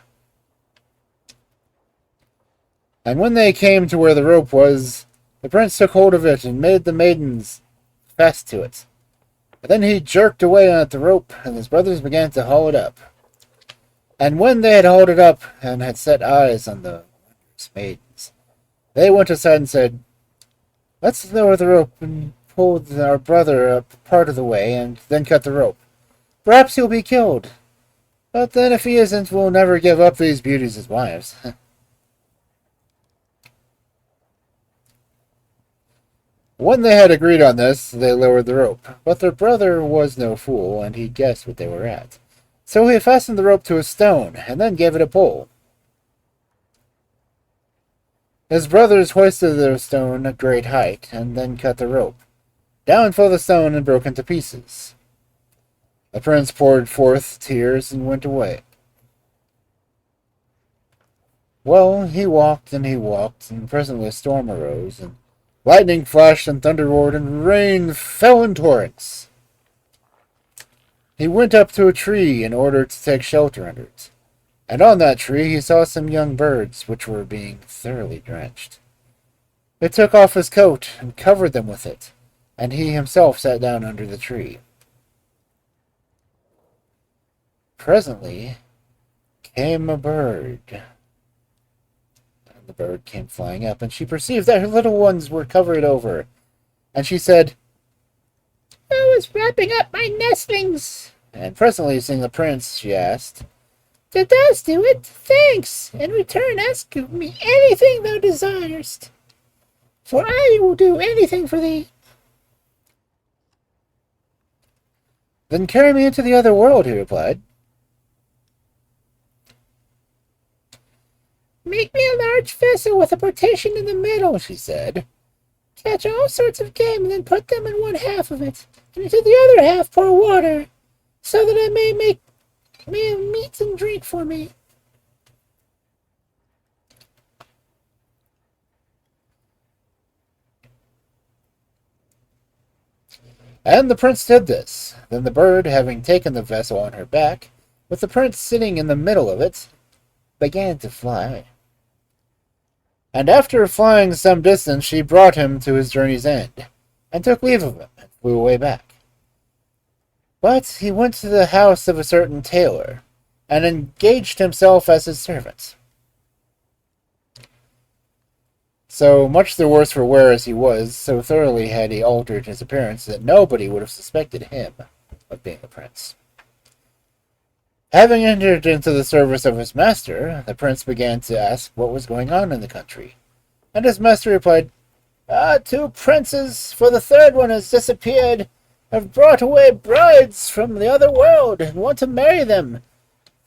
And when they came to where the rope was, the prince took hold of it and made the maidens fast to it. But then he jerked away at the rope, and his brothers began to haul it up. And when they had hauled it up and had set eyes on the wondrous maidens, they went aside and said, "Let's lower the rope and pull our brother up part of the way, and then cut the rope. Perhaps he'll be killed. But then if he isn't, we'll never give up these beauties as wives." When they had agreed on this, they lowered the rope. But their brother was no fool, and he guessed what they were at. So he fastened the rope to a stone, and then gave it a pull. His brothers hoisted the stone a great height, and then cut the rope. Down fell the stone and broke into pieces. The prince poured forth tears and went away. Well, he walked, and presently a storm arose, and lightning flashed and thunder roared, and rain fell in torrents. He went up to a tree in order to take shelter under it, and on that tree he saw some young birds which were being thoroughly drenched. He took off his coat and covered them with it, and he himself sat down under the tree. Presently came a bird. The bird came flying up, and she perceived that her little ones were covered over. And she said, "I was wrapping up my nestlings." And presently, seeing the prince, she asked, "Did thou do it? Thanks. In return, ask of me anything thou desirest, for I will do anything for thee." "Then carry me into the other world," he replied. "Make me a large vessel with a partition in the middle," she said. "Catch all sorts of game, and then put them in one half of it, and into the other half pour water, so that I may have meat and drink for me." And the prince did this. Then the bird, having taken the vessel on her back, with the prince sitting in the middle of it, began to fly. And after flying some distance, she brought him to his journey's end, and took leave of him, and flew away back. But he went to the house of a certain tailor, and engaged himself as his servant. So much the worse for wear as he was, so thoroughly had he altered his appearance that nobody would have suspected him of being a prince. Having entered into the service of his master, the prince began to ask what was going on in the country. And his master replied, "Two princes, for the third one has disappeared, have brought away brides from the other world, and want to marry them.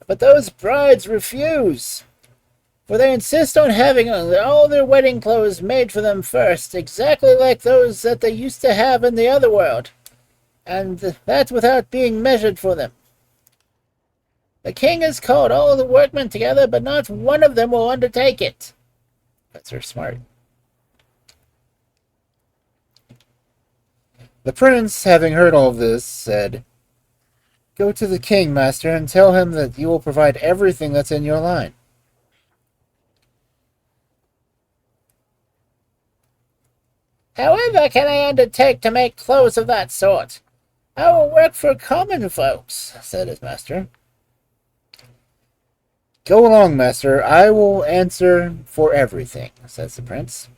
But those brides refuse, for they insist on having all their wedding clothes made for them first, exactly like those that they used to have in the other world, and that without being measured for them. The king has called all the workmen together, but not one of them will undertake it." That's her smart. The prince, having heard all this, said, "Go to the king, master, and tell him that you will provide everything that's in your line." "However can I undertake to make clothes of that sort? I will work for common folks," said his master. "Go along, master. I will answer for everything," says the prince.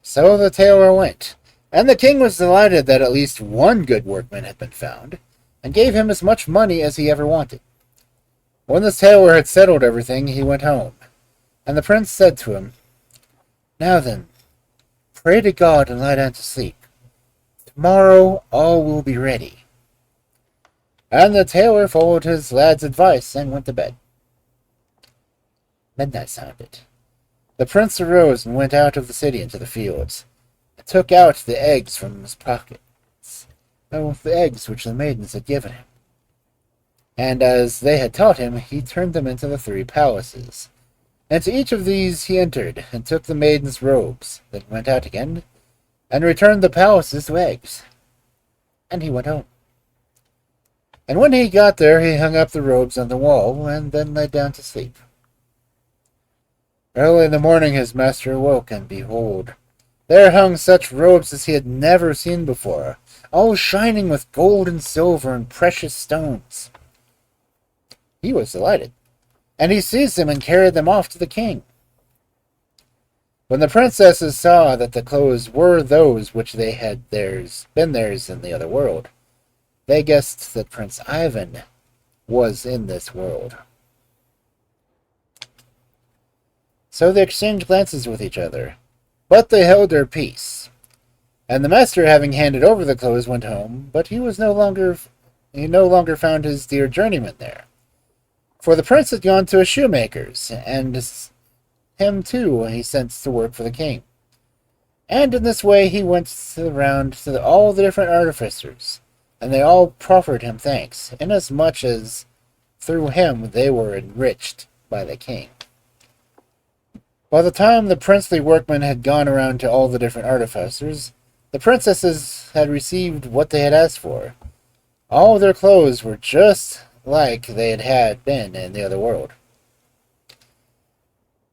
So the tailor went, and the king was delighted that at least one good workman had been found, and gave him as much money as he ever wanted. When the tailor had settled everything, he went home, and the prince said to him, "Now then, pray to God and lie down to sleep. Tomorrow all will be ready." And the tailor followed his lad's advice and went to bed. Midnight sounded. The prince arose and went out of the city into the fields, and took out the eggs from his pockets, the eggs which the maidens had given him. And as they had taught him, he turned them into the 3 palaces. And to each of these he entered, and took the maidens' robes, then went out again, and returned the palaces to eggs. And he went home. And when he got there, he hung up the robes on the wall, and then lay down to sleep. Early in the morning his master awoke, and behold, there hung such robes as he had never seen before, all shining with gold and silver and precious stones. He was delighted, and he seized them and carried them off to the king. When the princesses saw that the clothes were those which they had been theirs in the other world, they guessed that Prince Ivan was in this world. So they exchanged glances with each other, but they held their peace. And the master, having handed over the clothes, went home, but he no longer found his dear journeyman there. For the prince had gone to a shoemaker's, and him too he sent to work for the king. And in this way he went around to all the different artificers, and they all proffered him thanks, inasmuch as through him they were enriched by the king. By the time the princely workmen had gone around to all the different artificers, the princesses had received what they had asked for. All their clothes were just like they had been in the other world.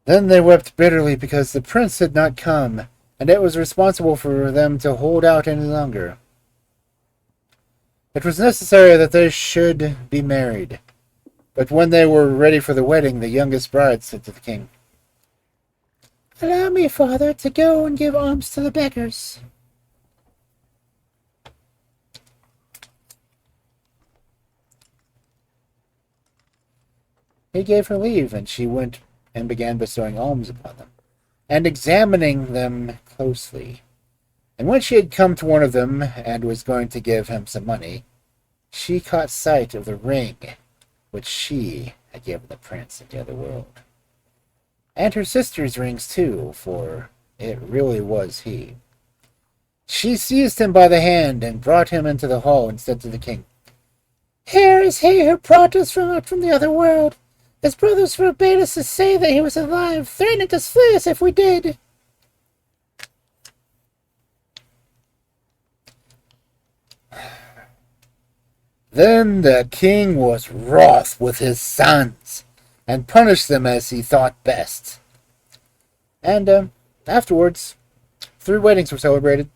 Then they wept bitterly because the prince had not come, and it was responsible for them to hold out any longer. It was necessary that they should be married, but when they were ready for the wedding, the youngest bride said to the king, "Allow me, father, to go and give alms to the beggars." He gave her leave, and she went and began bestowing alms upon them, and examining them closely. And when she had come to one of them, and was going to give him some money, she caught sight of the ring which she had given the prince in the other world. And her sister's rings too, for it really was he. She seized him by the hand, and brought him into the hall, and said to the king, "Here is he who brought us from the other world. His brothers forbade us to say that he was alive, threatening to slay us if we did." Then the king was wroth with his sons, and punished them as he thought best. And afterwards, 3 weddings were celebrated.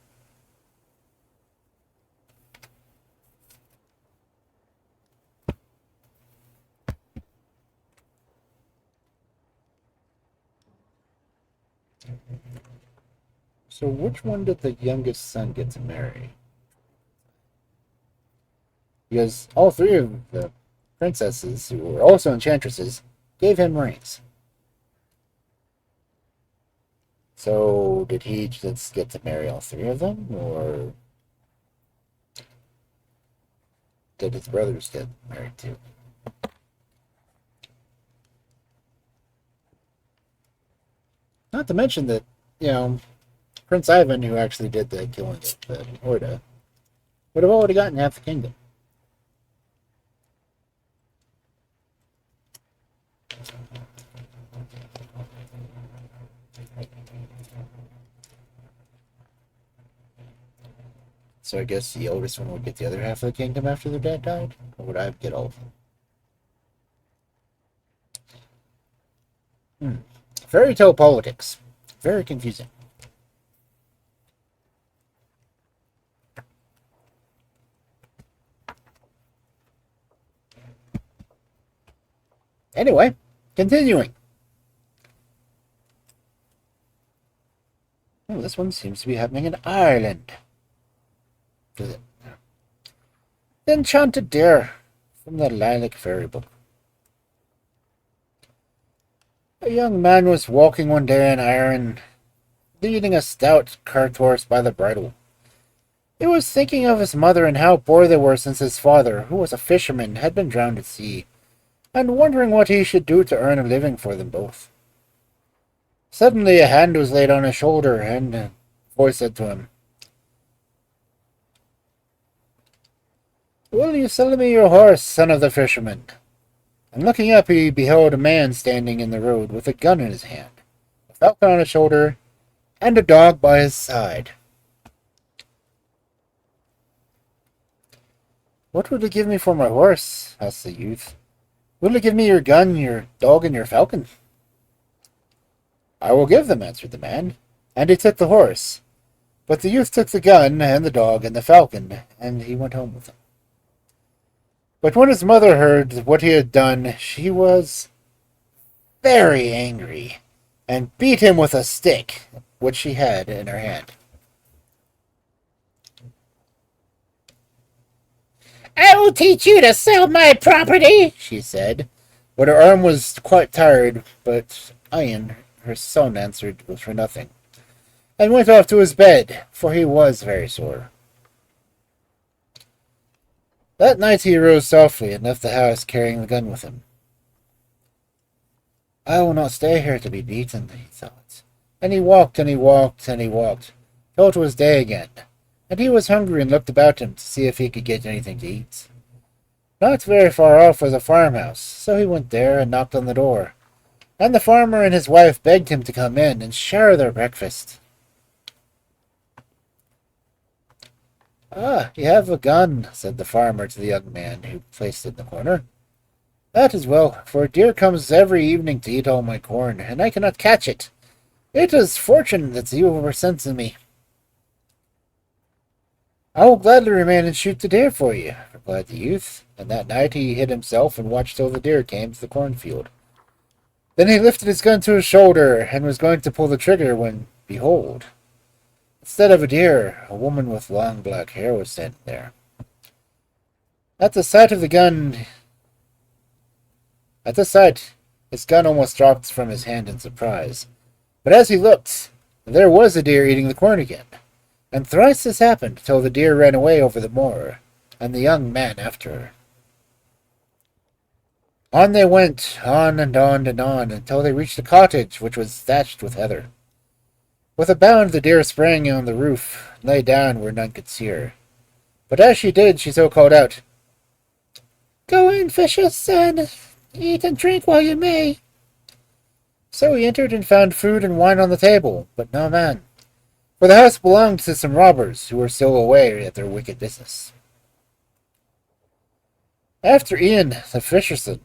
So which one did the youngest son get to marry? Because all 3 of the princesses, who were also enchantresses, gave him rings. So did he just get to marry all 3 of them, or did his brothers get married too? Not to mention that, Prince Ivan, who actually did the killing of the Orda, would have already gotten half the kingdom. So I guess the oldest one would get the other half of the kingdom after their dad died? Or would I get all of them? Fairy tale politics. Very confusing. Anyway, continuing. Oh, this one seems to be happening in Ireland. Does it? The Enchanted Deer from the Lilac Fairy Book. A young man was walking one day in Iron, leading a stout cart horse by the bridle. He was thinking of his mother and how poor they were since his father, who was a fisherman, had been drowned at sea, and wondering what he should do to earn a living for them both. Suddenly a hand was laid on his shoulder, and a voice said to him, "Will you sell me your horse, son of the fisherman?" And looking up, he beheld a man standing in the road with a gun in his hand, a falcon on his shoulder, and a dog by his side. "What will you give me for my horse?" asked the youth. "Will you give me your gun, your dog, and your falcon?" "I will give them," answered the man, and he took the horse. But the youth took the gun, and the dog, and the falcon, and he went home with them. But when his mother heard what he had done, she was very angry, and beat him with a stick, which she had in her hand. "I will teach you to sell my property," she said. But her arm was quite tired, but Ian, her son, answered for nothing, and went off to his bed, for he was very sore. That night he arose softly and left the house, carrying the gun with him. "I will not stay here to be beaten," he thought. And he walked, and he walked, and he walked, till it was day again, and he was hungry and looked about him to see if he could get anything to eat. Not very far off was a farmhouse, so he went there and knocked on the door, and the farmer and his wife begged him to come in and share their breakfast. "Ah, you have a gun," said the farmer to the young man, who placed it in the corner. "That is well, for a deer comes every evening to eat all my corn, and I cannot catch it. It is fortunate that you were sent to me." "I will gladly remain and shoot the deer for you," replied the youth, and that night he hid himself and watched till the deer came to the cornfield. Then he lifted his gun to his shoulder and was going to pull the trigger when, behold, instead of a deer, a woman with long black hair was standing there. At the sight, his gun almost dropped from his hand in surprise. But as he looked, there was a deer eating the corn again, and thrice this happened till the deer ran away over the moor, and the young man after her. On they went, on and on and on, until they reached a cottage which was thatched with heather. With a bound the deer sprang on the roof, and lay down where none could see her. But as she did, she so called out, "Go in, fisher's son, eat and drink while you may." So he entered and found food and wine on the table, but no man, for the house belonged to some robbers who were still away at their wicked business. After Ian, the fisherson,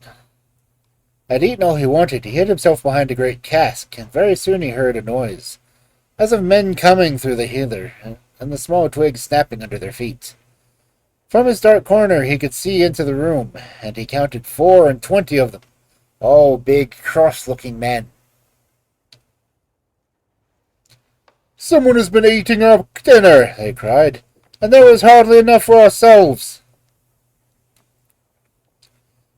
had eaten all he wanted, he hid himself behind a great cask, and very soon he heard a noise, as of men coming through the heather, and the small twigs snapping under their feet. From his dark corner he could see into the room, and he counted 24 of them, all big, cross-looking men. "Someone has been eating our dinner," they cried, "and there was hardly enough for ourselves."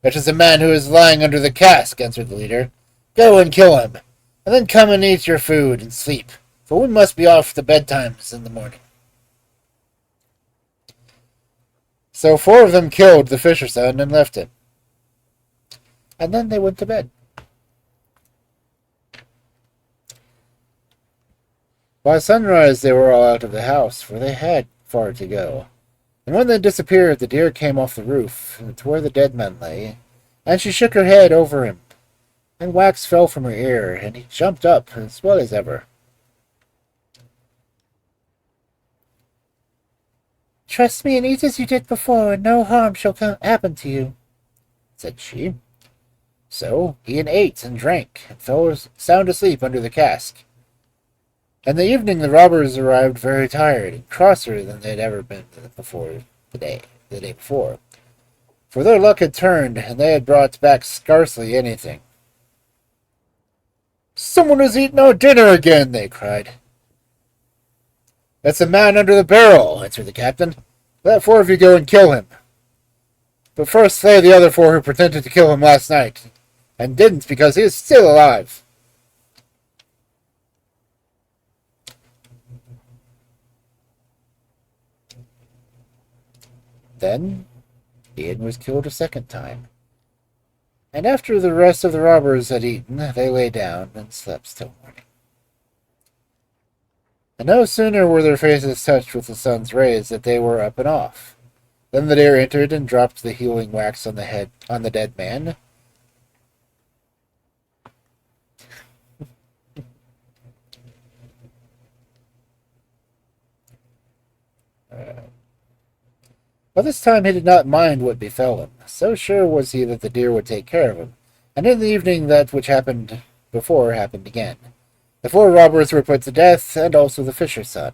"It is a man who is lying under the cask," answered the leader. "Go and kill him, and then come and eat your food and sleep, for we must be off to bedtimes in the morning." So 4 of them killed the fisher's son and left him. And then they went to bed. By sunrise they were all out of the house, for they had far to go. And when they disappeared, the deer came off the roof to where the dead man lay, and she shook her head over him, and wax fell from her ear, and he jumped up as well as ever. "Trust me and eat as you did before, and no harm shall happen to you," said she. So Ian ate and drank, and fell sound asleep under the cask. In the evening the robbers arrived very tired, and crosser than they had ever been before the day before. For their luck had turned, and they had brought back scarcely anything. "Someone has eaten our dinner again," they cried. "It's a man under the barrel," answered the captain. "Let 4 of you go and kill him." But first slay the other four who pretended to kill him last night, and didn't because he is still alive. Then Ian was killed a second time, and after the rest of the robbers had eaten, they lay down and slept till morning. And no sooner were their faces touched with the sun's rays that they were up and off. Then the deer entered and dropped the healing wax on the dead man. But this time he did not mind what befell him. So sure was he that the deer would take care of him. And in the evening that which happened before happened again. The four robbers were put to death, and also the fisher's son.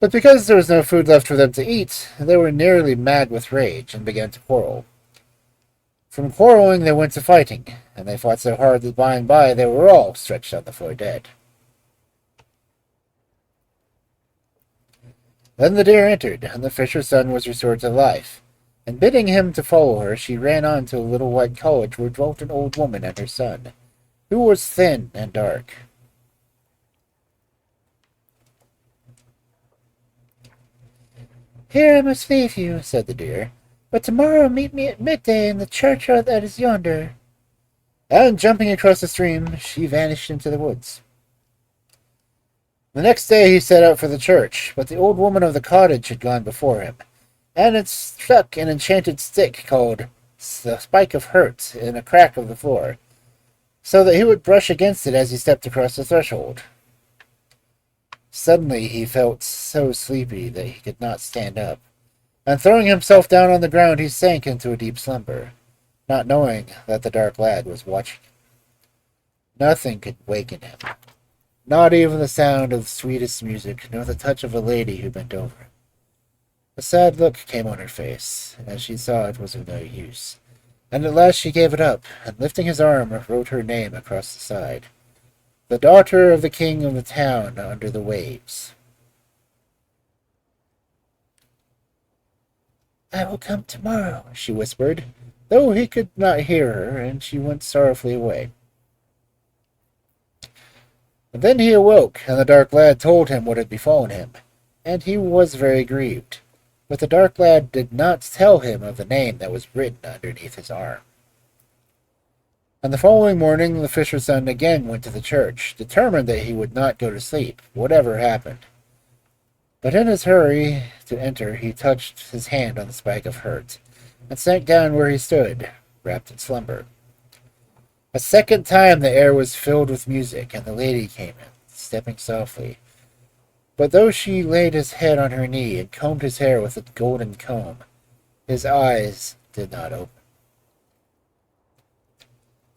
But because there was no food left for them to eat, they were nearly mad with rage, and began to quarrel. From quarreling they went to fighting, and they fought so hard that by and by they were all stretched on the floor dead. Then the deer entered, and the fisher's son was restored to life. And bidding him to follow her, she ran on to a little white cottage where dwelt an old woman and her son, who was thin and dark. Here I must leave you, said the deer, but tomorrow meet me at midday in the churchyard that is yonder. And jumping across the stream, she vanished into the woods. The next day he set out for the church, but the old woman of the cottage had gone before him, and had stuck an enchanted stick called the Spike of Hurt in a crack of the floor, so that he would brush against it as he stepped across the threshold. Suddenly he felt so sleepy that he could not stand up, and throwing himself down on the ground he sank into a deep slumber, not knowing that the dark lad was watching him. Nothing could waken him, not even the sound of the sweetest music, nor the touch of a lady who bent over him. A sad look came on her face, as she saw it was of no use, and at last she gave it up, and lifting his arm, wrote her name across the side. The daughter of the king of the town under the waves. I will come tomorrow, she whispered, though he could not hear her, and she went sorrowfully away. And then he awoke, and the dark lad told him what had befallen him, and he was very grieved. But the dark lad did not tell him of the name that was written underneath his arm. And the following morning the fisher's son again went to the church, determined that he would not go to sleep, whatever happened. But in his hurry to enter he touched his hand on the Spike of Hurt, and sank down where he stood, wrapped in slumber. A second time the air was filled with music, and the lady came in, stepping softly. But though she laid his head on her knee and combed his hair with a golden comb, his eyes did not open.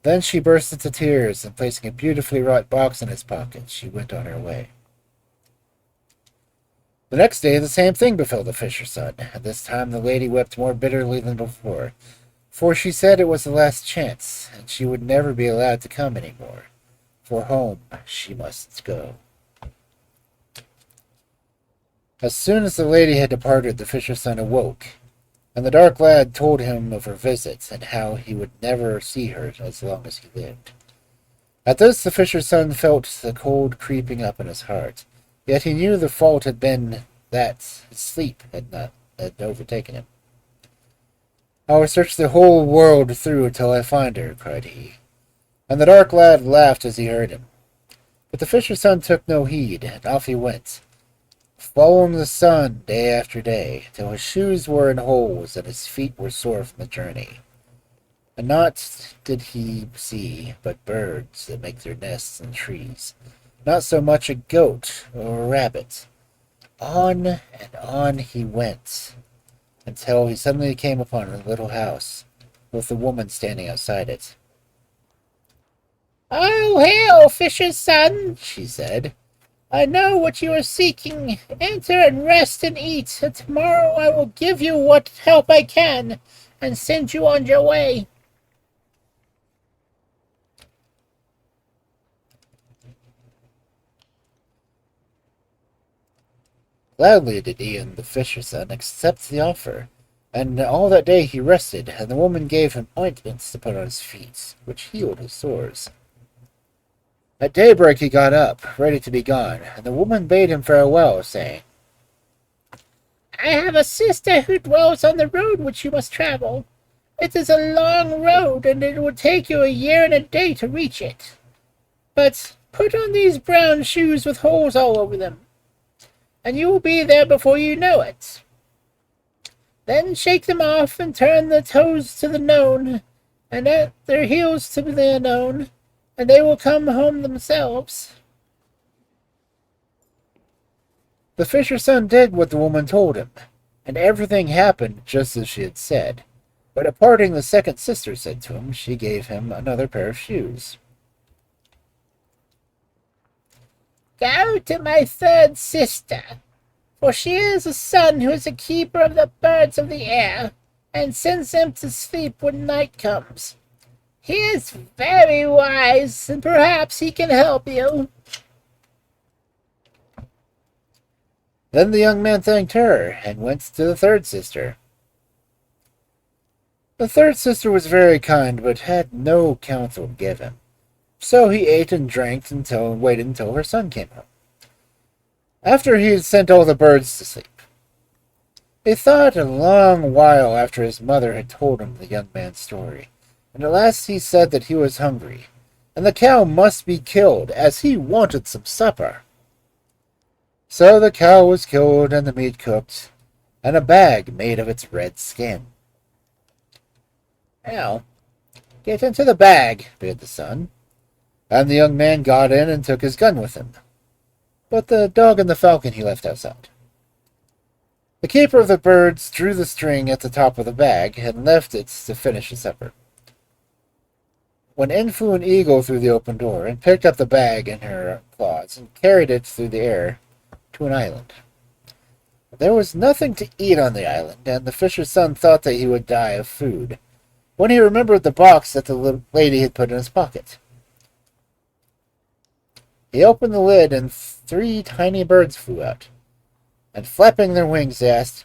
Then she burst into tears, and placing a beautifully wrought box in his pocket, she went on her way. The next day the same thing befell the fisher's son, and this time the lady wept more bitterly than before, for she said it was the last chance, and she would never be allowed to come any more, for home she must go. As soon as the lady had departed, the fisher's son awoke, and the dark lad told him of her visit, and how he would never see her as long as he lived. At this the fisher's son felt the cold creeping up in his heart, yet he knew the fault had been that his sleep had overtaken him. I will search the whole world through until I find her, cried he. And the dark lad laughed as he heard him. But the fisher's son took no heed, and off he went, following the sun day after day, till his shoes were in holes and his feet were sore from the journey. And naught did he see but birds that make their nests in trees, not so much a goat or a rabbit. On and on he went, until he suddenly came upon a little house, with a woman standing outside it. "Oh, hail, fisher's son," she said. "I know what you are seeking. Enter and rest and eat, and tomorrow I will give you what help I can, and send you on your way." Gladly did Ian the fisher's son accept the offer, And all that day he rested, and the woman gave him ointments to put on his feet, which healed his sores. At daybreak he got up, ready to be gone, and the woman bade him farewell, saying, I have a sister who dwells on the road which you must travel. It is a long road, and it will take you a year and a day to reach it. But put on these brown shoes with holes all over them, and you will be there before you know it. Then shake them off and turn the toes to the known, and at their heels to the unknown, and they will come home themselves. The fisher's son did what the woman told him, and everything happened just as she had said. But at parting, the second sister said to him she gave him another pair of shoes. Go to my third sister, for she is a son who is a keeper of the birds of the air, and sends them to sleep when night comes. He is very wise, and perhaps he can help you. Then the young man thanked her, and went to the third sister. The third sister was very kind, but had no counsel to give him. So he ate and drank and waited until her son came home. After he had sent all the birds to sleep, he thought a long while after his mother had told him the young man's story, and at last he said that he was hungry, and the cow must be killed, as he wanted some supper. So the cow was killed and the meat cooked, and a bag made of its red skin. Now, get into the bag, bid the son, and the young man got in and took his gun with him. But the dog and the falcon he left outside. The keeper of the birds drew the string at the top of the bag and left it to finish his supper. When in flew an eagle through the open door and picked up the bag in her claws and carried it through the air to an island. There was nothing to eat on the island, and the fisher's son thought that he would die of food, when he remembered the box that the little lady had put in his pocket. He opened the lid, and 3 tiny birds flew out, and flapping their wings, they asked,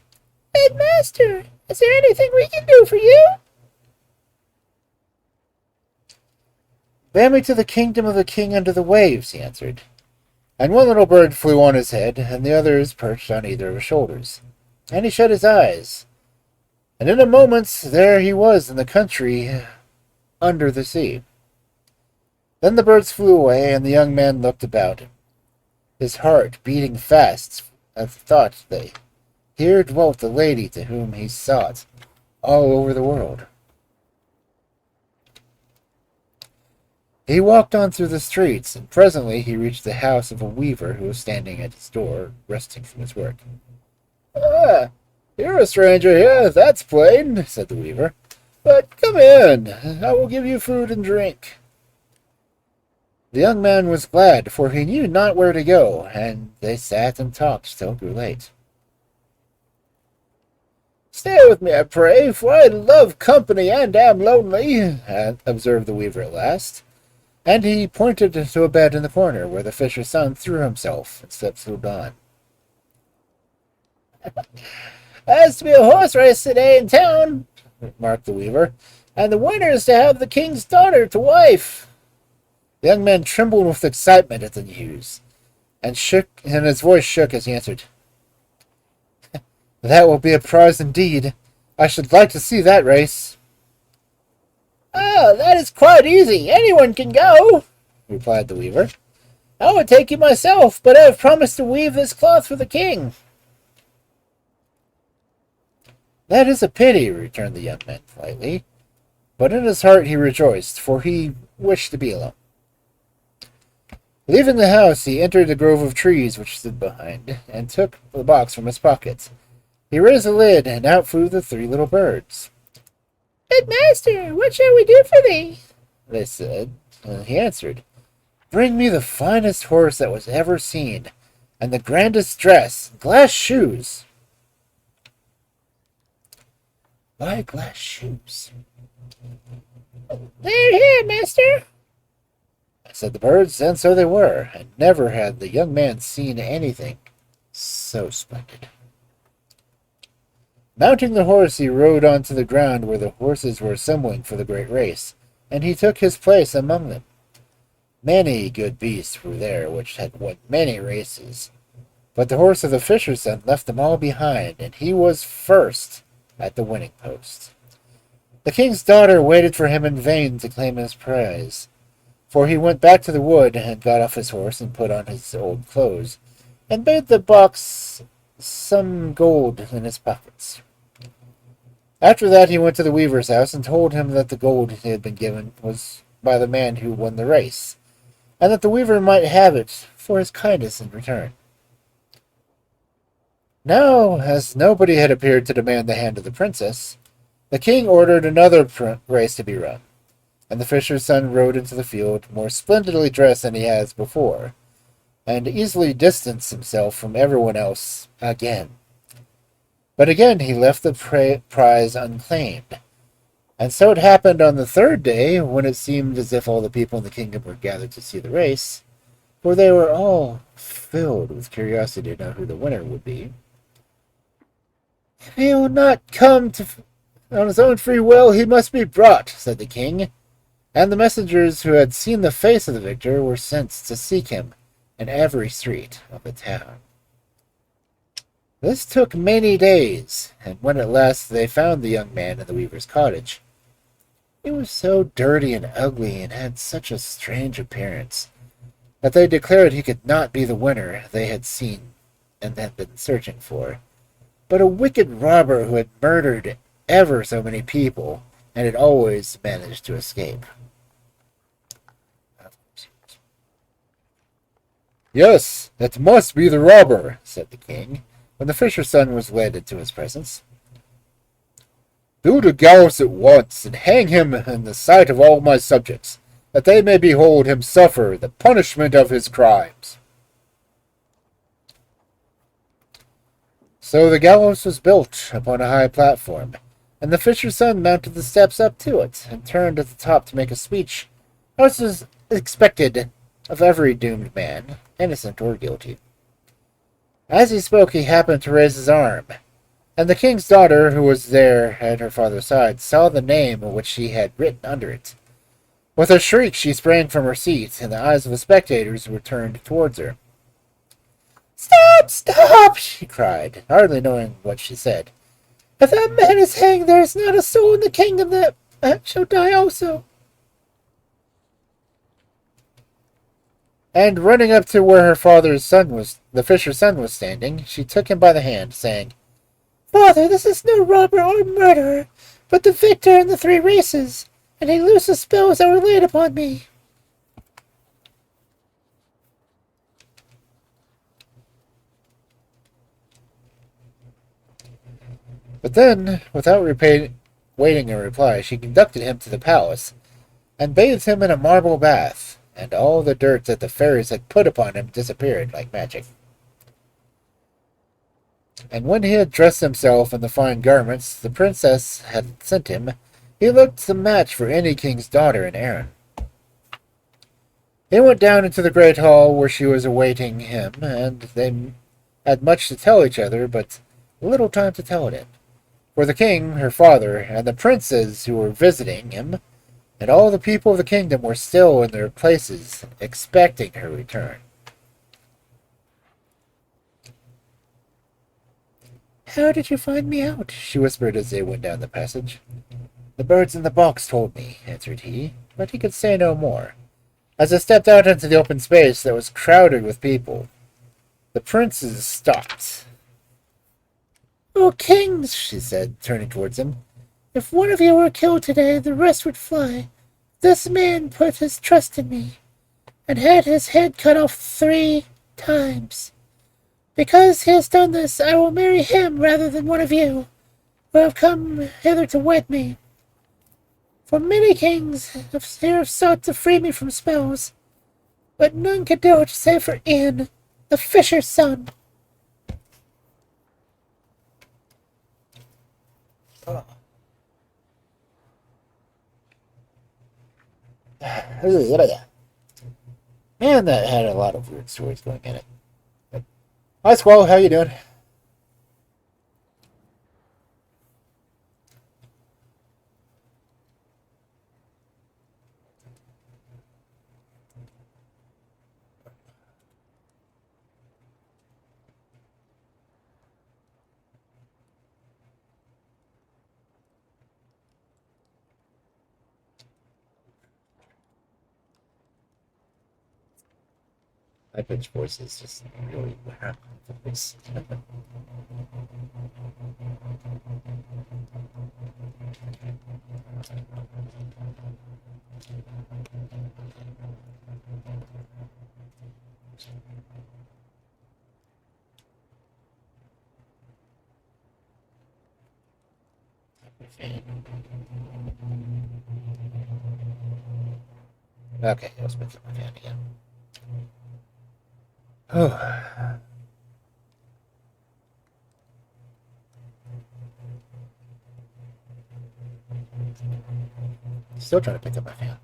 Headmaster, is there anything we can do for you? Bear me to the kingdom of the king under the waves, he answered. And one little bird flew on his head, and the others perched on either of his shoulders. And he shut his eyes, and in a moment there he was in the country under the sea. Then the birds flew away, and the young man looked about him, his heart beating fast at the thought that here dwelt the lady to whom he sought all over the world. He walked on through the streets, and presently he reached the house of a weaver who was standing at his door, resting from his work. "Ah, you're a stranger here, that's plain," said the weaver. "But come in, I will give you food and drink." The young man was glad, for he knew not where to go, and they sat and talked till it grew late. "Stay with me, I pray, for I love company and am lonely," observed the weaver at last. And he pointed to a bed in the corner, where the fisher's son threw himself and slept till dawn. "There's to be a horse race today in town," remarked the weaver, "and the winner is to have the king's daughter to wife." The young man trembled with excitement at the news, and his voice shook as he answered, "That will be a prize indeed. I should like to see that race." "Oh, that is quite easy. Anyone can go," replied the weaver. "I would take you myself, but I have promised to weave this cloth for the king." "That is a pity," returned the young man politely, but in his heart he rejoiced, for he wished to be alone. Leaving the house, he entered a grove of trees which stood behind, and took the box from his pocket. He raised the lid, and out flew the 3 little birds. "Headmaster, what shall we do for thee?" they said. And he answered, "Bring me the finest horse that was ever seen, and the grandest dress, glass shoes." "Why glass shoes?" "They're here, master," said the birds, and so they were, and never had the young man seen anything so splendid. Mounting the horse, he rode onto the ground where the horses were assembling for the great race, and he took his place among them. Many good beasts were there which had won many races, but the horse of the fisher's son left them all behind, and he was first at the winning post. The king's daughter waited for him in vain to claim his prize, for he went back to the wood and got off his horse and put on his old clothes, and bade the box some gold in his pockets. After that he went to the weaver's house and told him that the gold he had been given was by the man who won the race, and that the weaver might have it for his kindness in return. Now, as nobody had appeared to demand the hand of the princess, the king ordered another race to be run, and the fisher's son rode into the field more splendidly dressed than he has before, and easily distanced himself from everyone else again. But again he left the prize unclaimed, and so it happened on the third day, when it seemed as if all the people in the kingdom were gathered to see the race, for they were all filled with curiosity to know who the winner would be. "If he will not come on his own free will, he must be brought," said the king, and the messengers who had seen the face of the victor were sent to seek him in every street of the town. This took many days, and when at last they found the young man in the weaver's cottage, he was so dirty and ugly and had such a strange appearance that they declared he could not be the winner they had seen and had been searching for, but a wicked robber who had murdered ever so many people and had always managed to escape. "Yes, that must be the robber," said the king, when the fisher's son was led into his presence. "Build a gallows at once, and hang him in the sight of all my subjects, that they may behold him suffer the punishment of his crimes." So the gallows was built upon a high platform, and the fisher's son mounted the steps up to it, and turned at the top to make a speech, as was expected of every doomed man, innocent or guilty. As he spoke, he happened to raise his arm, and the king's daughter, who was there at her father's side, saw the name which she had written under it. With a shriek, she sprang from her seat, and the eyes of the spectators were turned towards her. "Stop! Stop!" she cried, hardly knowing what she said. "If that man is hanged, there is not a soul in the kingdom that shall die also." And running up to where her father's son was, the fisher's son was standing, she took him by the hand, saying, "Father, this is no robber or murderer, but the victor in the 3 races, and he loosed the spells that were laid upon me." But then, without waiting a reply, she conducted him to the palace, and bathed him in a marble bath, and all the dirt that the fairies had put upon him disappeared like magic. And when he had dressed himself in the fine garments the princess had sent him, he looked a match for any king's daughter in Erin. They went down into the great hall where she was awaiting him, and they had much to tell each other, but little time to tell it in. For the king, her father, and the princes who were visiting him, and all the people of the kingdom were still in their places, expecting her return. "How did you find me out?" she whispered as they went down the passage. "The birds in the box told me," answered he, but he could say no more. As they stepped out into the open space that was crowded with people, the princes stopped. "O kings," she said, turning towards him, "if one of you were killed today, the rest would fly. This man put his trust in me, and had his head cut off 3 times. Because he has done this, I will marry him rather than one of you, who have come hither to wed me. For many kings have sought to free me from spells, but none could do it save for Ian, the fisher's son." Oh. Man, that had a lot of weird stories going in it. Hi, Squall. How you doing? My pitch voice is just really weird. Okay, let's make it my fan again. Oh. Still trying to pick up my fan.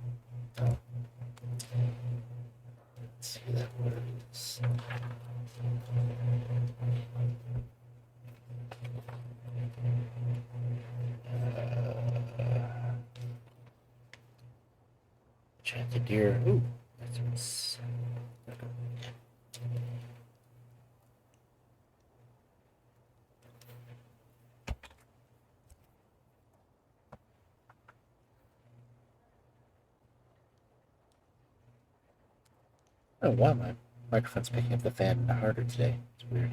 Oh. Let's see that works. Enchanted Deer. Ooh, that's what's. Oh, wow, my microphone's picking up the fan harder today. It's weird.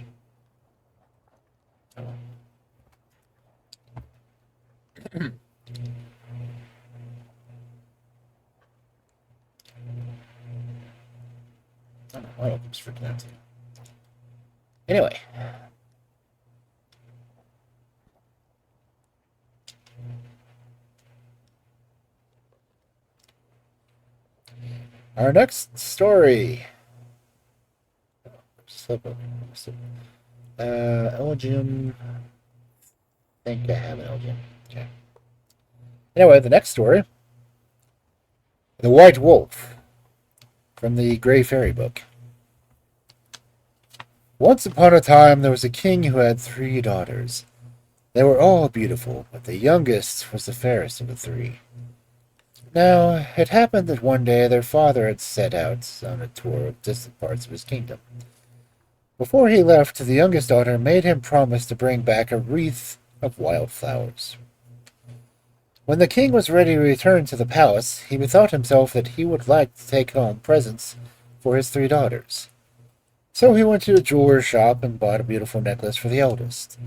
Oh. I don't know why it keeps freaking out to you. Anyway. Our next story. Elgin. I think I have an Elgin. Okay. Anyway, the next story. The White Wolf. From the Grey Fairy book. Once upon a time, there was a king who had 3 daughters. They were all beautiful, but the youngest was the fairest of the 3. Now, it happened that one day their father had set out on a tour of distant parts of his kingdom. Before he left, the youngest daughter made him promise to bring back a wreath of wildflowers. When the king was ready to return to the palace, he bethought himself that he would like to take home presents for his 3 daughters. So he went to a jeweler's shop and bought a beautiful necklace for the eldest.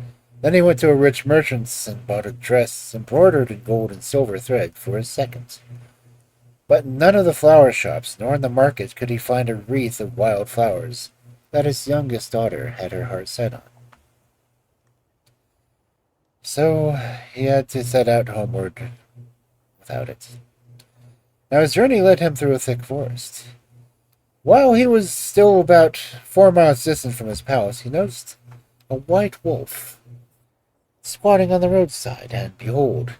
Then he went to a rich merchant's and bought a dress embroidered in gold and silver thread for his second. But in none of the flower shops, nor in the market, could he find a wreath of wild flowers that his youngest daughter had her heart set on. So he had to set out homeward without it. Now his journey led him through a thick forest. While he was still about 4 miles distant from his palace, he noticed a white wolf squatting on the roadside, and behold,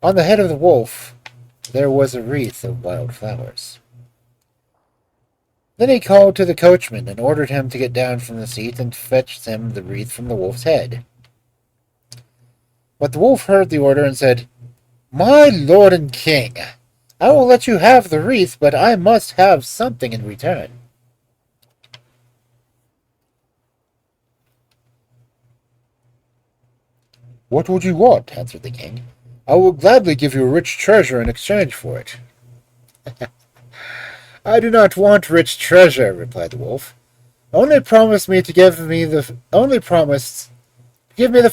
on the head of the wolf there was a wreath of wild flowers. Then he called to the coachman and ordered him to get down from the seat and fetch him the wreath from the wolf's head. But the wolf heard the order and said, "My lord and king, I will let you have the wreath, but I must have something in return." "What would you want?" answered the king. "I will gladly give you a rich treasure in exchange for it." "I do not want rich treasure," replied the wolf. Only promise to give me the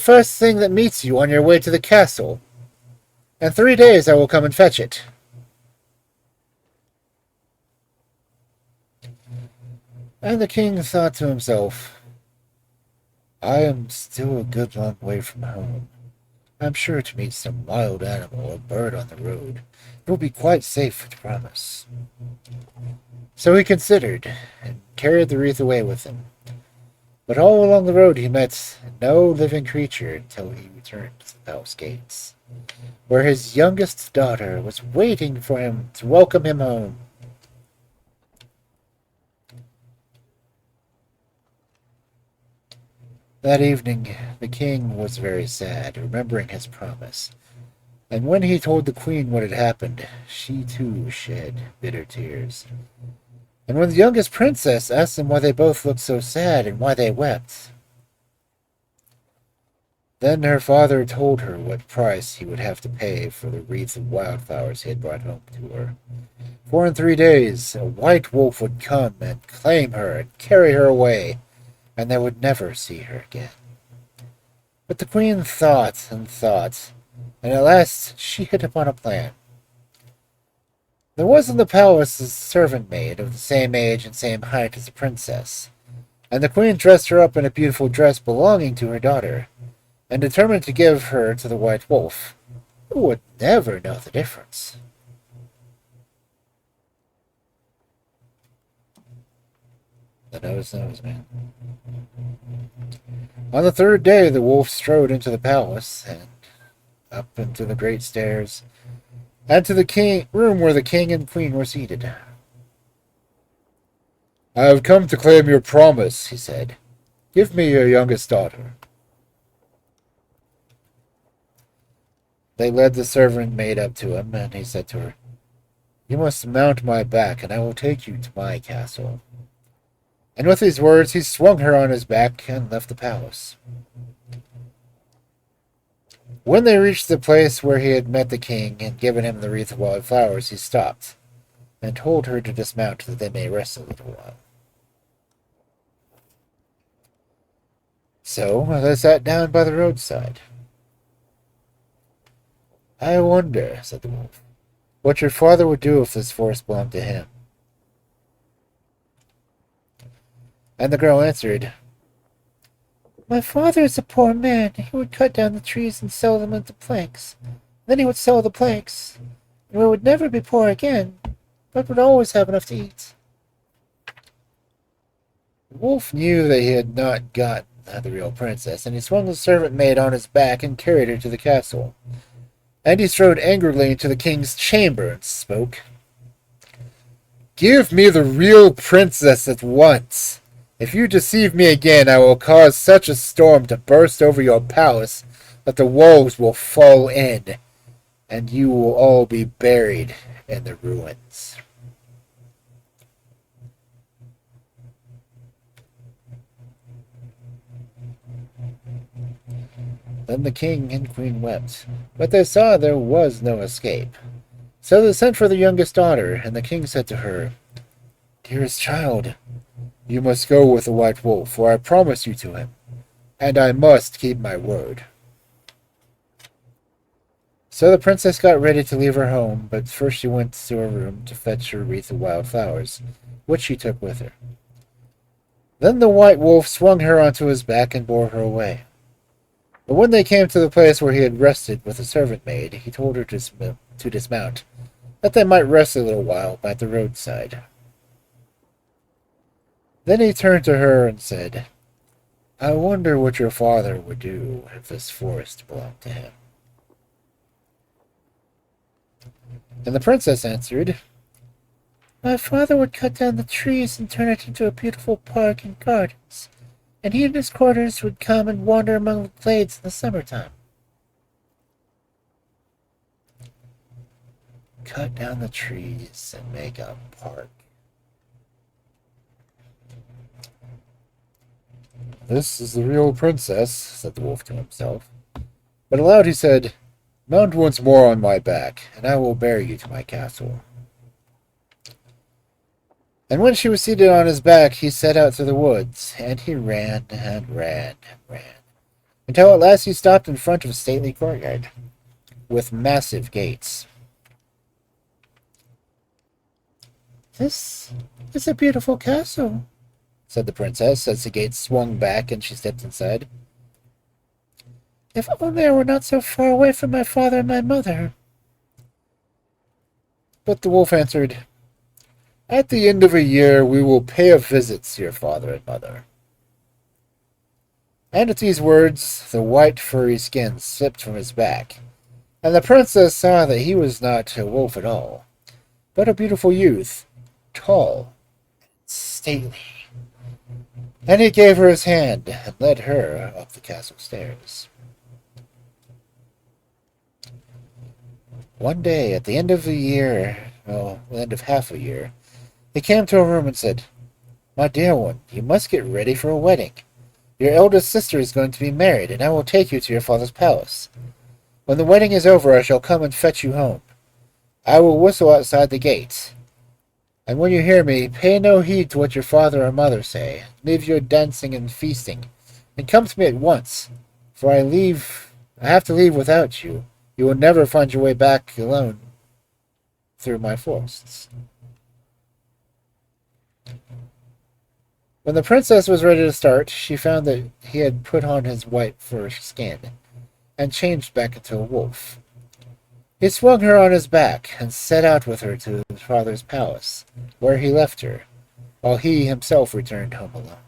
first thing that meets you on your way to the castle. In 3 days I will come and fetch it." And the king thought to himself, "I am still a good long way from home. I'm sure to meet some wild animal or bird on the road. It will be quite safe to promise." So he considered, and carried the wreath away with him. But all along the road he met no living creature until he returned to the palace gates, where his youngest daughter was waiting for him to welcome him home. That evening the king was very sad, remembering his promise. And when he told the queen what had happened, she too shed bitter tears. And when the youngest princess asked them why they both looked so sad and why they wept, Then her father told her what price he would have to pay for the wreath of wildflowers he had brought home to her. For in 3 days a white wolf would come and claim her and carry her away, and they would never see her again. But the queen thought and thought, and at last she hit upon a plan. There was in the palace a servant maid of the same age and same height as the princess, and the queen dressed her up in a beautiful dress belonging to her daughter, and determined to give her to the white wolf, who would never know the difference. The nose, man. On the 3rd day, the wolf strode into the palace, and up into the great stairs, and to the room where the king and queen were seated. "I have come to claim your promise," he said. "Give me your youngest daughter." They led the servant maid up to him, and he said to her, "You must mount my back, and I will take you to my castle." And with these words he swung her on his back and left the palace. When they reached the place where he had met the king and given him the wreath of wild flowers, he stopped and told her to dismount that they may rest a little while. So they sat down by the roadside. "I wonder," said the wolf, "what your father would do if this forest belonged to him." And the girl answered, "My father is a poor man. He would cut down the trees and sell them into planks. Then he would sell the planks, and we would never be poor again, but would always have enough to eat." The wolf knew that he had not got the real princess, and he swung the servant maid on his back and carried her to the castle. And he strode angrily into the king's chamber and spoke, "Give me the real princess at once. If you deceive me again, I will cause such a storm to burst over your palace that the walls will fall in, and you will all be buried in the ruins." Then the king and queen wept, but they saw there was no escape. So they sent for the youngest daughter, and the king said to her, "Dearest child, you must go with the white wolf, for I promised you to him, and I must keep my word." So the princess got ready to leave her home, but first she went to her room to fetch her wreath of wild flowers, which she took with her. Then the white wolf swung her onto his back and bore her away. But when they came to the place where he had rested with the servant maid, he told her to dismount, that they might rest a little while by the roadside. Then he turned to her and said, "I wonder what your father would do if this forest belonged to him." And the princess answered, "My father would cut down the trees and turn it into a beautiful park and gardens, and he and his courtiers would come and wander among the glades in the summertime." Cut down the trees and make a park. "This is the real princess," said the wolf to himself. But aloud he said, "Mount once more on my back, and I will bear you to my castle." And when she was seated on his back, he set out through the woods, and he ran and ran and ran, until at last he stopped in front of a stately courtyard, with massive gates. "This is a beautiful castle," said the princess, as the gates swung back and she stepped inside. "If only I were not so far away from my father and my mother." But the wolf answered, "At the end of a year we will pay a visit to your father and mother." And at these words the white furry skin slipped from his back, and the princess saw that he was not a wolf at all, but a beautiful youth, tall and stately. And he gave her his hand and led her up the castle stairs. One day, at the end of the year, the end of half a year, he came to her room and said, "My dear one, you must get ready for a wedding. Your eldest sister is going to be married, and I will take you to your father's palace. When the wedding is over, I shall come and fetch you home. I will whistle outside the gate. And when you hear me, pay no heed to what your father or mother say. Leave your dancing and feasting, and come to me at once, for I have to leave without you. You will never find your way back alone through my forests. When the princess was ready to start, she found that he had put on his white fur skin and changed back into a wolf. He swung her on his back and set out with her to his father's palace, where he left her, while he himself returned home alone.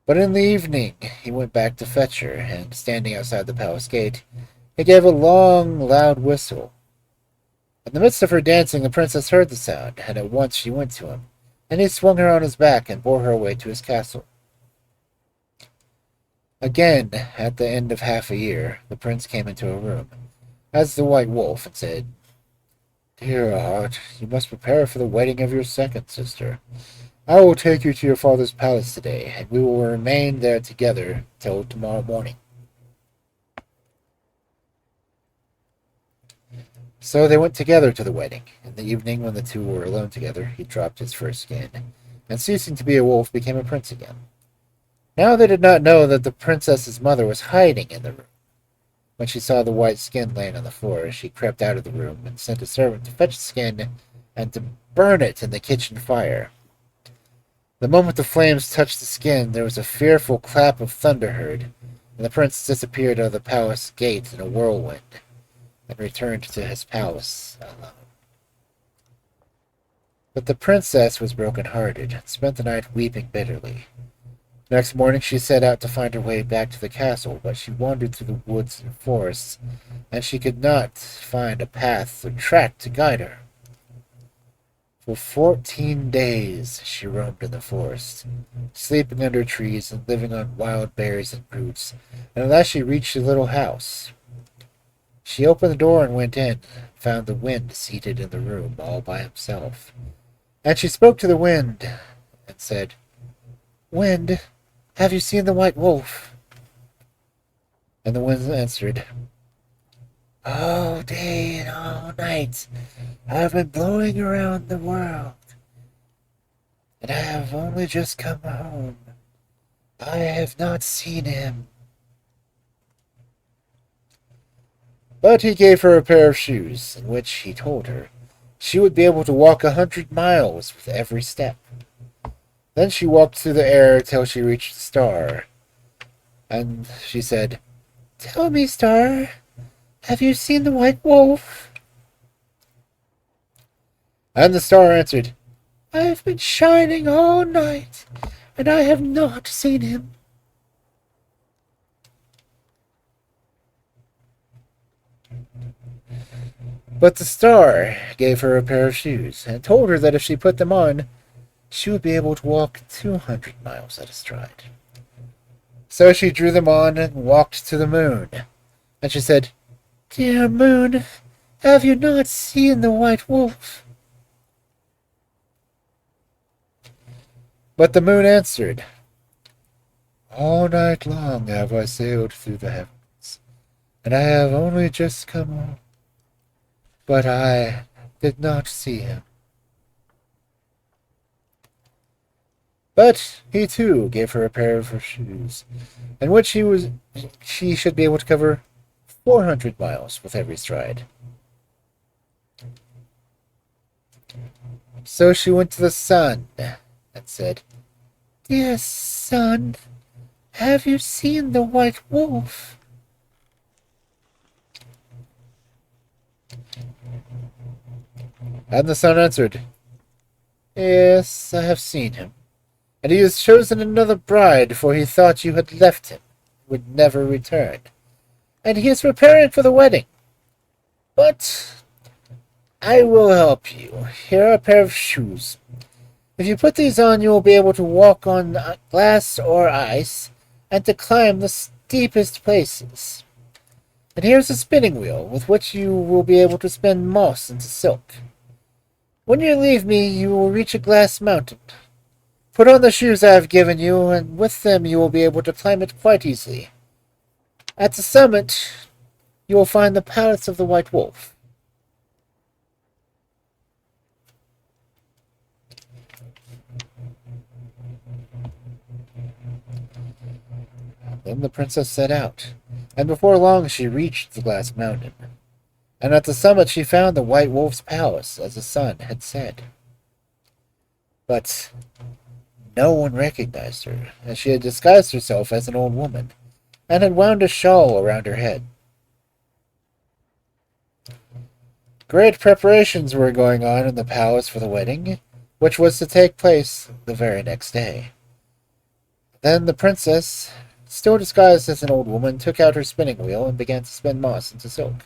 But in the evening he went back to fetch her, and standing outside the palace gate, he gave a long, loud whistle. In the midst of her dancing, the princess heard the sound, and at once she went to him, and he swung her on his back and bore her away to his castle. Again, at the end of half a year, the prince came into a room, as the white wolf, and said, "Dear heart, you must prepare for the wedding of your second sister. I will take you to your father's palace today, and we will remain there together till tomorrow morning." So they went together to the wedding. In the evening, when the two were alone together, he dropped his fur skin, and ceasing to be a wolf, became a prince again. Now they did not know that the princess's mother was hiding in the room. When she saw the white skin laying on the floor, she crept out of the room and sent a servant to fetch the skin and to burn it in the kitchen fire. The moment the flames touched the skin, there was a fearful clap of thunder heard, and the prince disappeared out of the palace gate in a whirlwind, and returned to his palace alone. But the princess was broken-hearted, and spent the night weeping bitterly. Next morning she set out to find her way back to the castle, but she wandered through the woods and forests, and she could not find a path or track to guide her. For 14 days she roamed in the forest, sleeping under trees and living on wild berries and roots, and at last she reached a little house. She opened the door and went in, found the wind seated in the room all by himself. And she spoke to the wind and said, "Wind, have you seen the white wolf?" And the wind answered, "All day and all night I have been blowing around the world, and I have only just come home. I have not seen him." But he gave her a pair of shoes, in which he told her she would be able to walk 100 miles with every step. Then she walked through the air till she reached the star, and she said, "Tell me, star, have you seen the white wolf?" And the star answered, "I have been shining all night, and I have not seen him." But the star gave her a pair of shoes, and told her that if she put them on, she would be able to walk 200 miles at a stride. So she drew them on and walked to the moon. And she said, "Dear moon, have you not seen the white wolf?" But the moon answered, "All night long have I sailed through the heavens, and I have only just come home. But I did not see him." But he too gave her a pair of her shoes, in which she should be able to cover 400 miles with every stride. So she went to the sun and said, "Dear sun, have you seen the white wolf?" And the sun answered, "Yes, I have seen him, and he has chosen another bride, for he thought you had left him, would never return, and he is preparing for the wedding. But I will help you. Here are a pair of shoes. If you put these on, you will be able to walk on glass or ice, and to climb the steepest places. And here's a spinning wheel, with which you will be able to spin moss into silk. When you leave me, you will reach a glass mountain. Put on the shoes I have given you, and with them you will be able to climb it quite easily. At the summit, you will find the palace of the White Wolf. Then the princess set out, and before long she reached the glass mountain. And at the summit she found the White Wolf's palace, as the sun had said. But no one recognized her, as she had disguised herself as an old woman, and had wound a shawl around her head. Great preparations were going on in the palace for the wedding, which was to take place the very next day. Then the princess, still disguised as an old woman, took out her spinning wheel and began to spin moss into silk.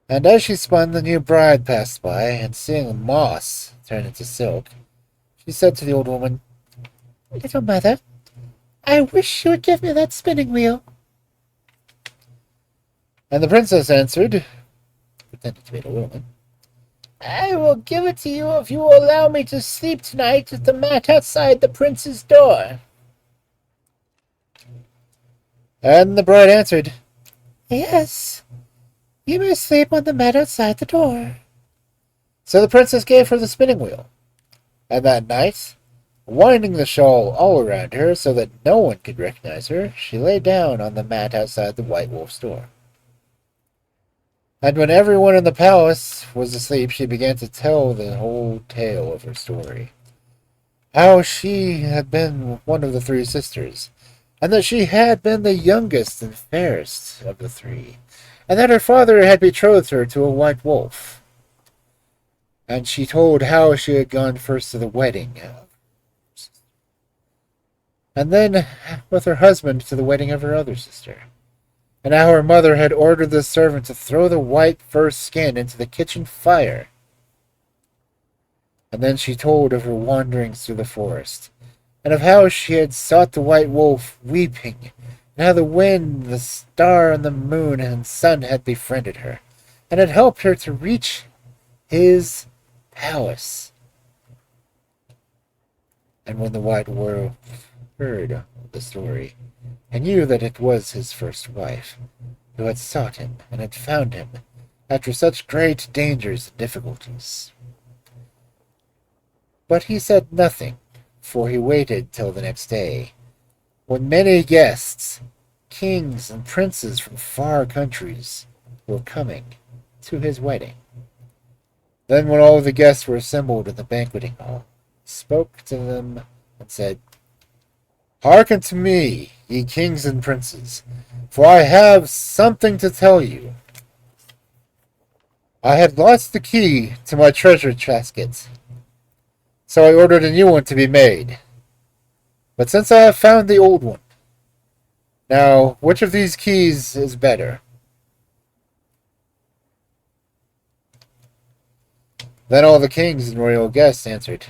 And as she spun, the new bride passed by, and seeing the moss turn into silk, she said to the old woman, "Little mother, I wish you would give me that spinning wheel." And the princess answered, pretending to be a woman, "I will give it to you if you will allow me to sleep tonight at the mat outside the prince's door." And the bride answered, "Yes, you may sleep on the mat outside the door." So the princess gave her the spinning wheel, and that night, winding the shawl all around her so that no one could recognize her, she lay down on the mat outside the White Wolf's door. And when everyone in the palace was asleep, she began to tell the whole tale of her story. How she had been one of the three sisters, and that she had been the youngest and fairest of the three, and that her father had betrothed her to a white wolf. And she told how she had gone first to the wedding, and then with her husband to the wedding of her other sister, and how her mother had ordered the servant to throw the white fur skin into the kitchen fire. And then she told of her wanderings through the forest, and of how she had sought the white wolf weeping, and how the wind, the star, and the moon and sun had befriended her, and had helped her to reach his palace. And when the white wolf heard the story, and knew that it was his first wife, who had sought him and had found him after such great dangers and difficulties. But he said nothing, for he waited till the next day, when many guests, kings and princes from far countries, were coming to his wedding. Then when all the guests were assembled in the banqueting hall, he spoke to them and said, "Hearken to me, ye kings and princes, for I have something to tell you. I had lost the key to my treasure casket, so I ordered a new one to be made. But since I have found the old one, now which of these keys is better?" Then all the kings and royal guests answered,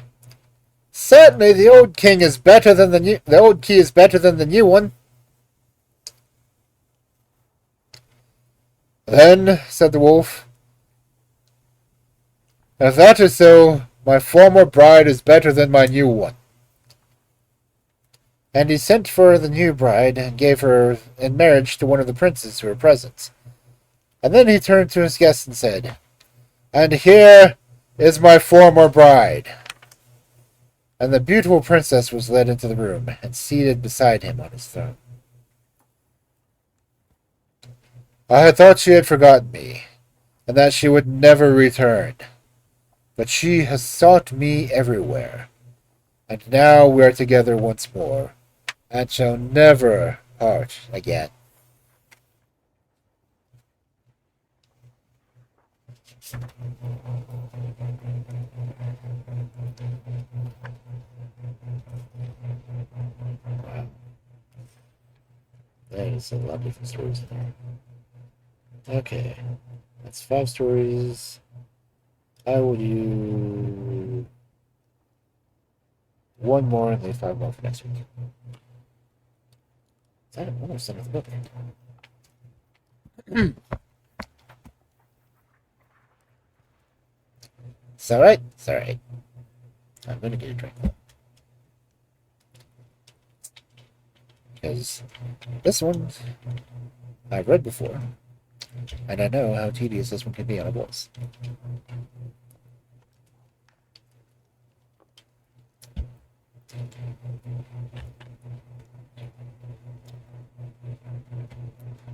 "Certainly the old king is better than the old key is better than the new one." Then said the wolf, "If that is so, my former bride is better than my new one." And he sent for the new bride and gave her in marriage to one of the princes who were present. And then he turned to his guests and said, "And here is my former bride." And the beautiful princess was led into the room and seated beside him on his throne. I had thought she had forgotten me, and that she would never return. But she has sought me everywhere, and now we are together once more, and shall never part again. Wow. That is a lot of different stories in there. Okay. That's 5 stories. I will do one more and leave 5 more for next week. Is that almost done with the book? It's alright. It's alright. I'm gonna get a drink. because this one I've read before, and I know how tedious this one can be on a voice.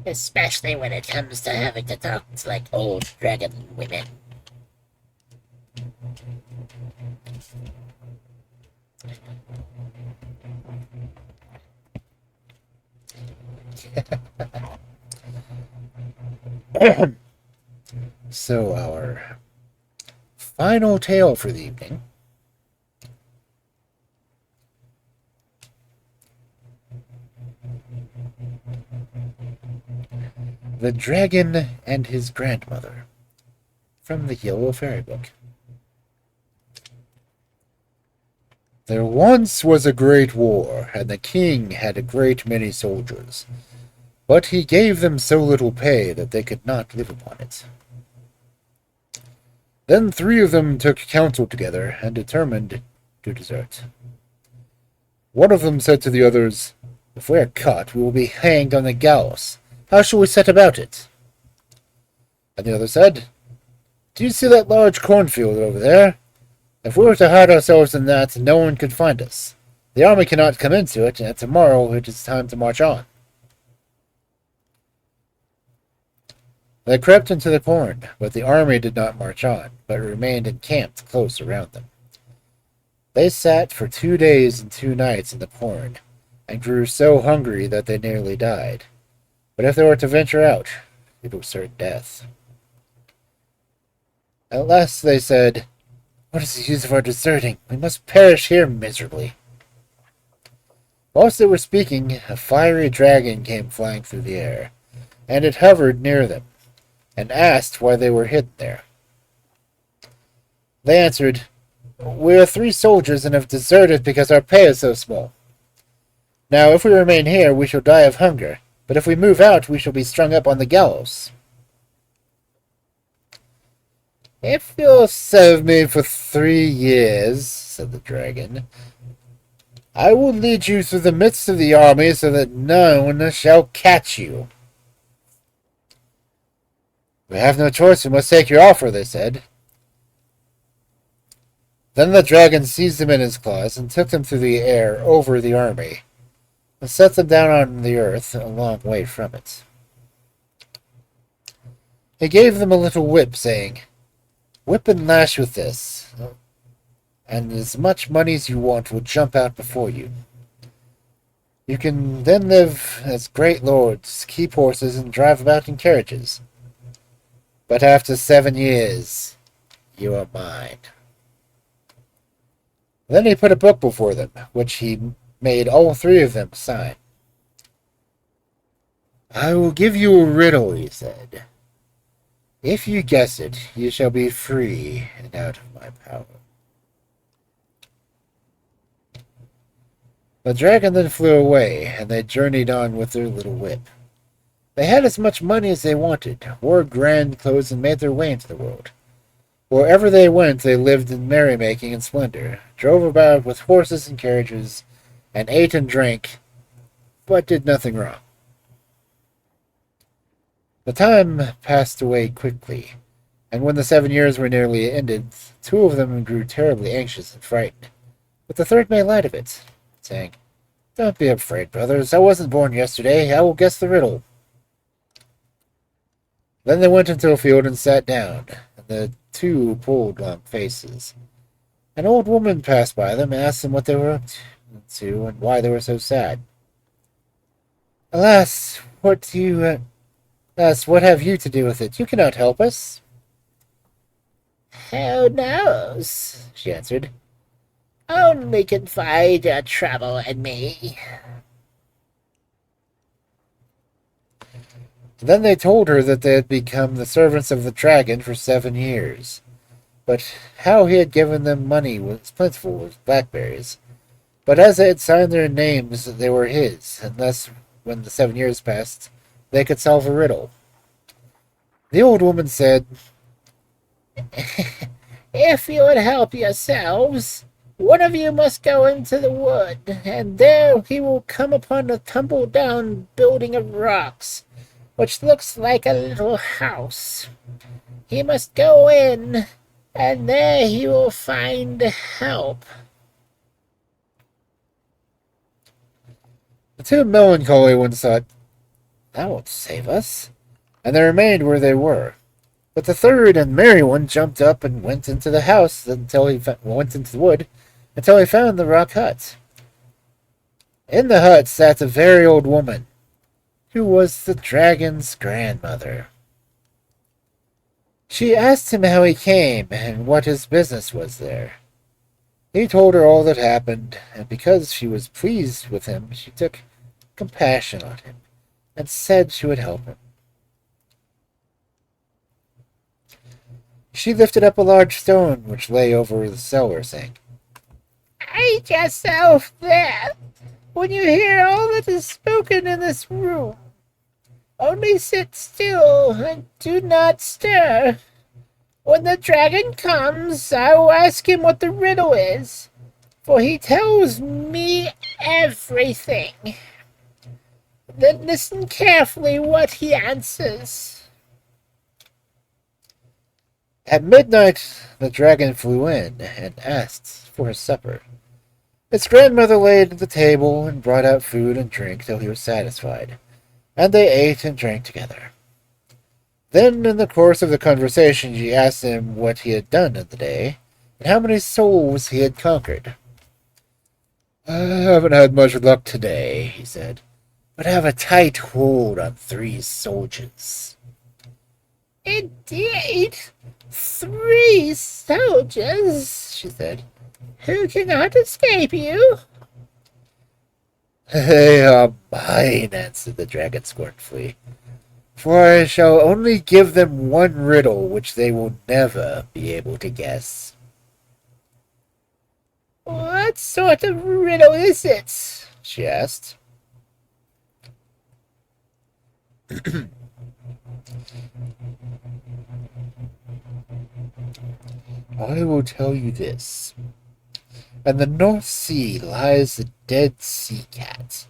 Especially when it comes to having to talk to like old dragon women. So, our final tale for the evening. The Dragon and His Grandmother, from the Yellow Fairy Book. There once was a great war, and the king had a great many soldiers, but he gave them so little pay that they could not live upon it. Then 3 of them took counsel together and determined to desert. One of them said to the others, "If we are caught, we will be hanged on the gallows. How shall we set about it?" And the other said, "Do you see that large cornfield over there? If we were to hide ourselves in that, no one could find us. The army cannot come into it, and tomorrow it is time to march on." They crept into the corn, but the army did not march on, but remained encamped close around them. They sat for 2 days and 2 nights in the corn, and grew so hungry that they nearly died. But if they were to venture out, it was certain death. At last they said, "What is the use of our deserting? We must perish here miserably." Whilst they were speaking, a fiery dragon came flying through the air, and it hovered near them, and asked why they were hidden there. They answered, "We are 3 soldiers and have deserted because our pay is so small. Now, if we remain here, we shall die of hunger, but if we move out, we shall be strung up on the gallows." "If you'll serve me for 3 years," said the dragon, "I will lead you through the midst of the army so that none shall catch you." "We have no choice, we must take your offer," they said. Then the dragon seized them in his claws and took them through the air over the army, and set them down on the earth a long way from it. He gave them a little whip, saying, "Whip and lash with this, and as much money as you want will jump out before you. You can then live as great lords, keep horses, and drive about in carriages. But after 7 years, you are mine." Then he put a book before them, which he made all 3 of them sign. "I will give you a riddle," he said. "If you guess it, you shall be free and out of my power." The dragon then flew away, and they journeyed on with their little whip. They had as much money as they wanted, wore grand clothes, and made their way into the world. Wherever they went, they lived in merrymaking and splendor, drove about with horses and carriages, and ate and drank, but did nothing wrong. The time passed away quickly, and when the 7 years were nearly ended, 2 of them grew terribly anxious and frightened. But the third made light of it, saying, "Don't be afraid, brothers. I wasn't born yesterday. I will guess the riddle." Then they went into a field and sat down, and the 2 pulled long faces. An old woman passed by them and asked them what they were up to and why they were so sad. "Alas, what have you to do with it? You cannot help us." Who knows? She answered. Only confide your trouble in me. Then they told her that they had become the servants of the dragon for 7 years, but how he had given them money was plentiful with blackberries. But as they had signed their names, they were his, and thus, when the 7 years passed, they could solve a riddle. The old woman said, If you would help yourselves, One of you must go into the wood, and there he will come upon a tumble-down building of rocks, which looks like a little house. He must go in, and there he will find help." The two melancholy ones thought, "That won't save us," and they remained where they were. But the third and merry one jumped up and went into the house until he went into the wood until he found the rock hut. In the hut sat a very old woman, who was the dragon's grandmother. She asked him how he came and what his business was there. He told her all that happened, and because she was pleased with him, she took compassion on him and said she would help him. She lifted up a large stone which lay over the cellar, saying, "Hide yourself there when you hear all that is spoken in this room. Only sit still and do not stir. When the dragon comes, I will ask him what the riddle is, for he tells me everything. Then listen carefully what he answers." At midnight, the dragon flew in and asked for his supper. Its grandmother laid the table and brought out food and drink till he was satisfied, and they ate and drank together. Then, in the course of the conversation, she asked him what he had done in the day, and how many souls he had conquered. "I haven't had much luck today," he said, "but I have a tight hold on 3 soldiers." "Indeed, 3 soldiers," she said, "who cannot escape you." "They are mine," answered the dragon scornfully, "for I shall only give them one riddle which they will never be able to guess." "What sort of riddle is it?" she asked. "I will tell you this. In the North Sea lies a dead sea cat.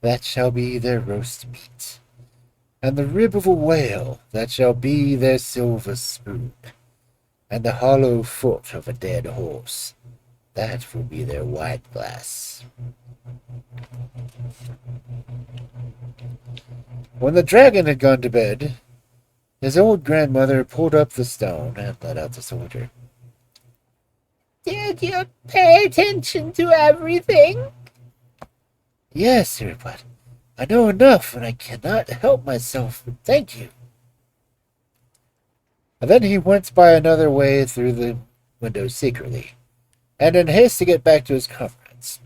That shall be their roast meat. And the rib of a whale, that shall be their silver spoon. And the hollow foot of a dead horse, that will be their wine glass." When the dragon had gone to bed, his old grandmother pulled up the stone and let out the soldier. "Did you pay attention to everything?" "Yes," he replied. "I know enough, and I cannot help myself, but thank you." And then he went by another way through the window secretly, and in haste to get back to his comrades.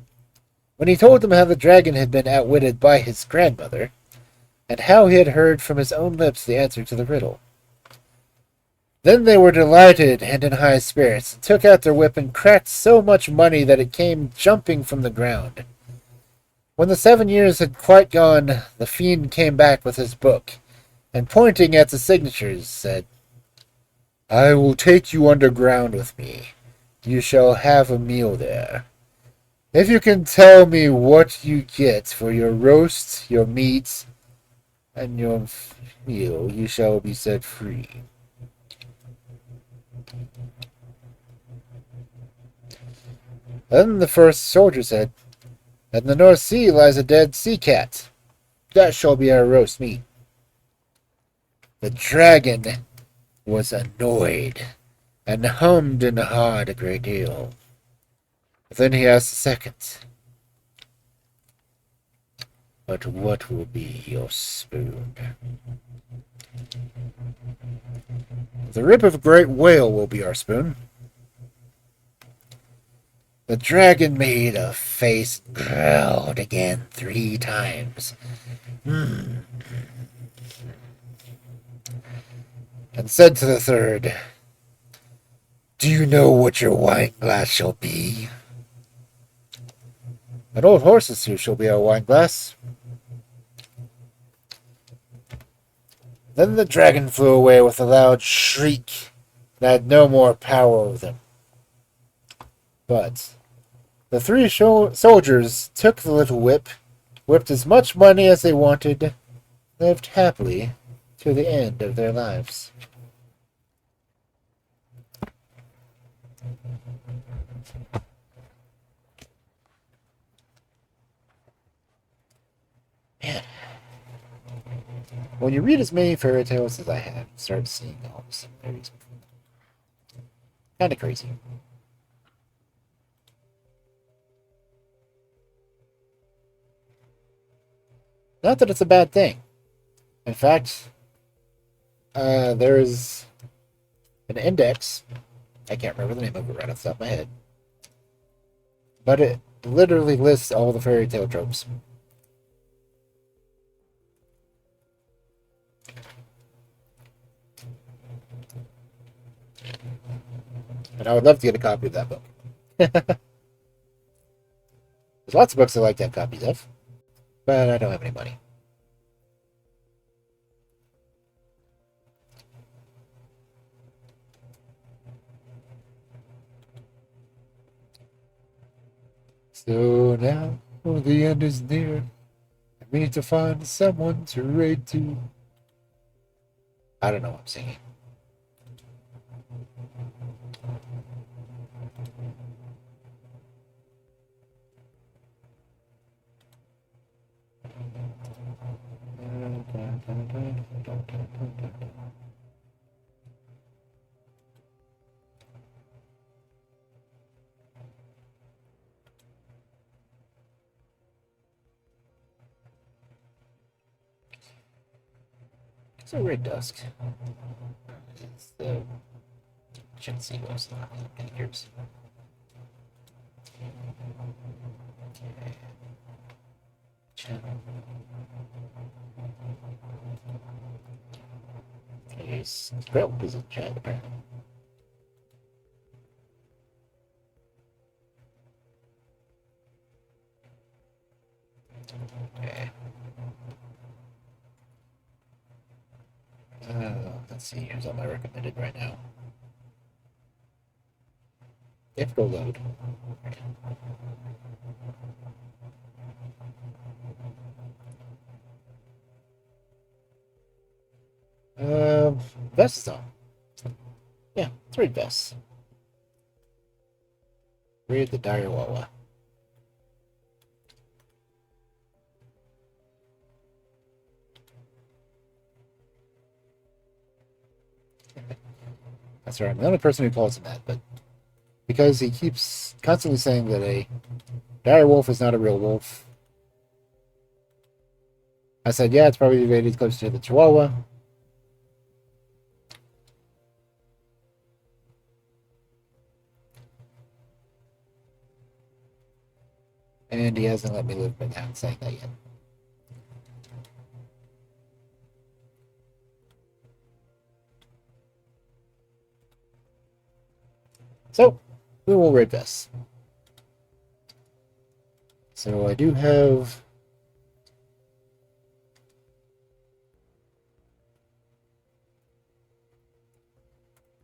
When he told them how the dragon had been outwitted by his grandmother, and how he had heard from his own lips the answer to the riddle, then they were delighted and in high spirits, and took out their whip and cracked so much money that it came jumping from the ground. When the 7 years had quite gone, the fiend came back with his book, and pointing at the signatures, said, "I will take you underground with me. You shall have a meal there. If you can tell me what you get for your roast, your meat, and your meal, you shall be set free." Then the first soldier said, "In the North Sea lies a dead sea cat. That shall be our roast meat." The dragon was annoyed, and hummed and hawed a great deal. Then he asked the second, "But what will be your spoon?" "The rib of a great whale will be our spoon." The dragon made a face and growled again 3 times. And said to the third, "Do you know what your wine glass shall be?" "An old horse's shoe shall be our wine glass." Then the dragon flew away with a loud shriek and had no more power over them. But The three soldiers took the little whip, whipped as much money as they wanted, lived happily to the end of their lives. Man, when you read as many fairy tales as I have, you start seeing all the similarities. Kind of crazy. Not that it's a bad thing. In fact, there is an index. I can't remember the name of it right off the top of my head. But it literally lists all the fairy tale tropes. And I would love to get a copy of that book. There's lots of books I like to have copies of, but I don't have any money. So now the end is near. We need to find someone to raid to. I don't know what I'm singing. It's a red dusk. It's the chintzy ghost in yours. Channel. He's Skrelp is in chat apparently. Okay. Let's see, here's all my recommended right now. If it'll load. Vest is on. Yeah, let's read Vest. Read the Dire Wawa. That's right, I'm the only person who calls him that, but because he keeps constantly saying that a dire wolf is not a real wolf. I said, yeah, it's probably rated close to the Chihuahua. And he hasn't let me live by down saying that yet. So, we will raid this. So I do have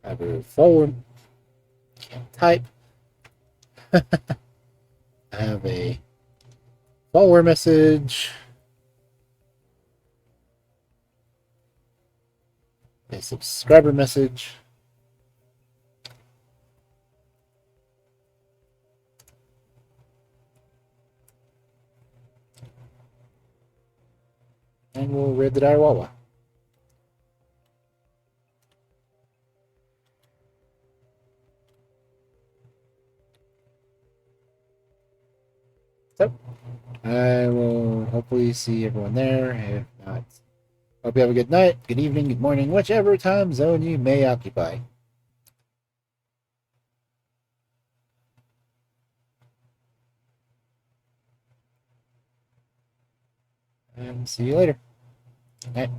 I move forward. Can't type. I have a follower message. A subscriber message. And we'll raid the Dire Wawa. So, I will hopefully see everyone there. If not, hope you have a good night, good evening, good morning, whichever time zone you may occupy. And see you later. Good night.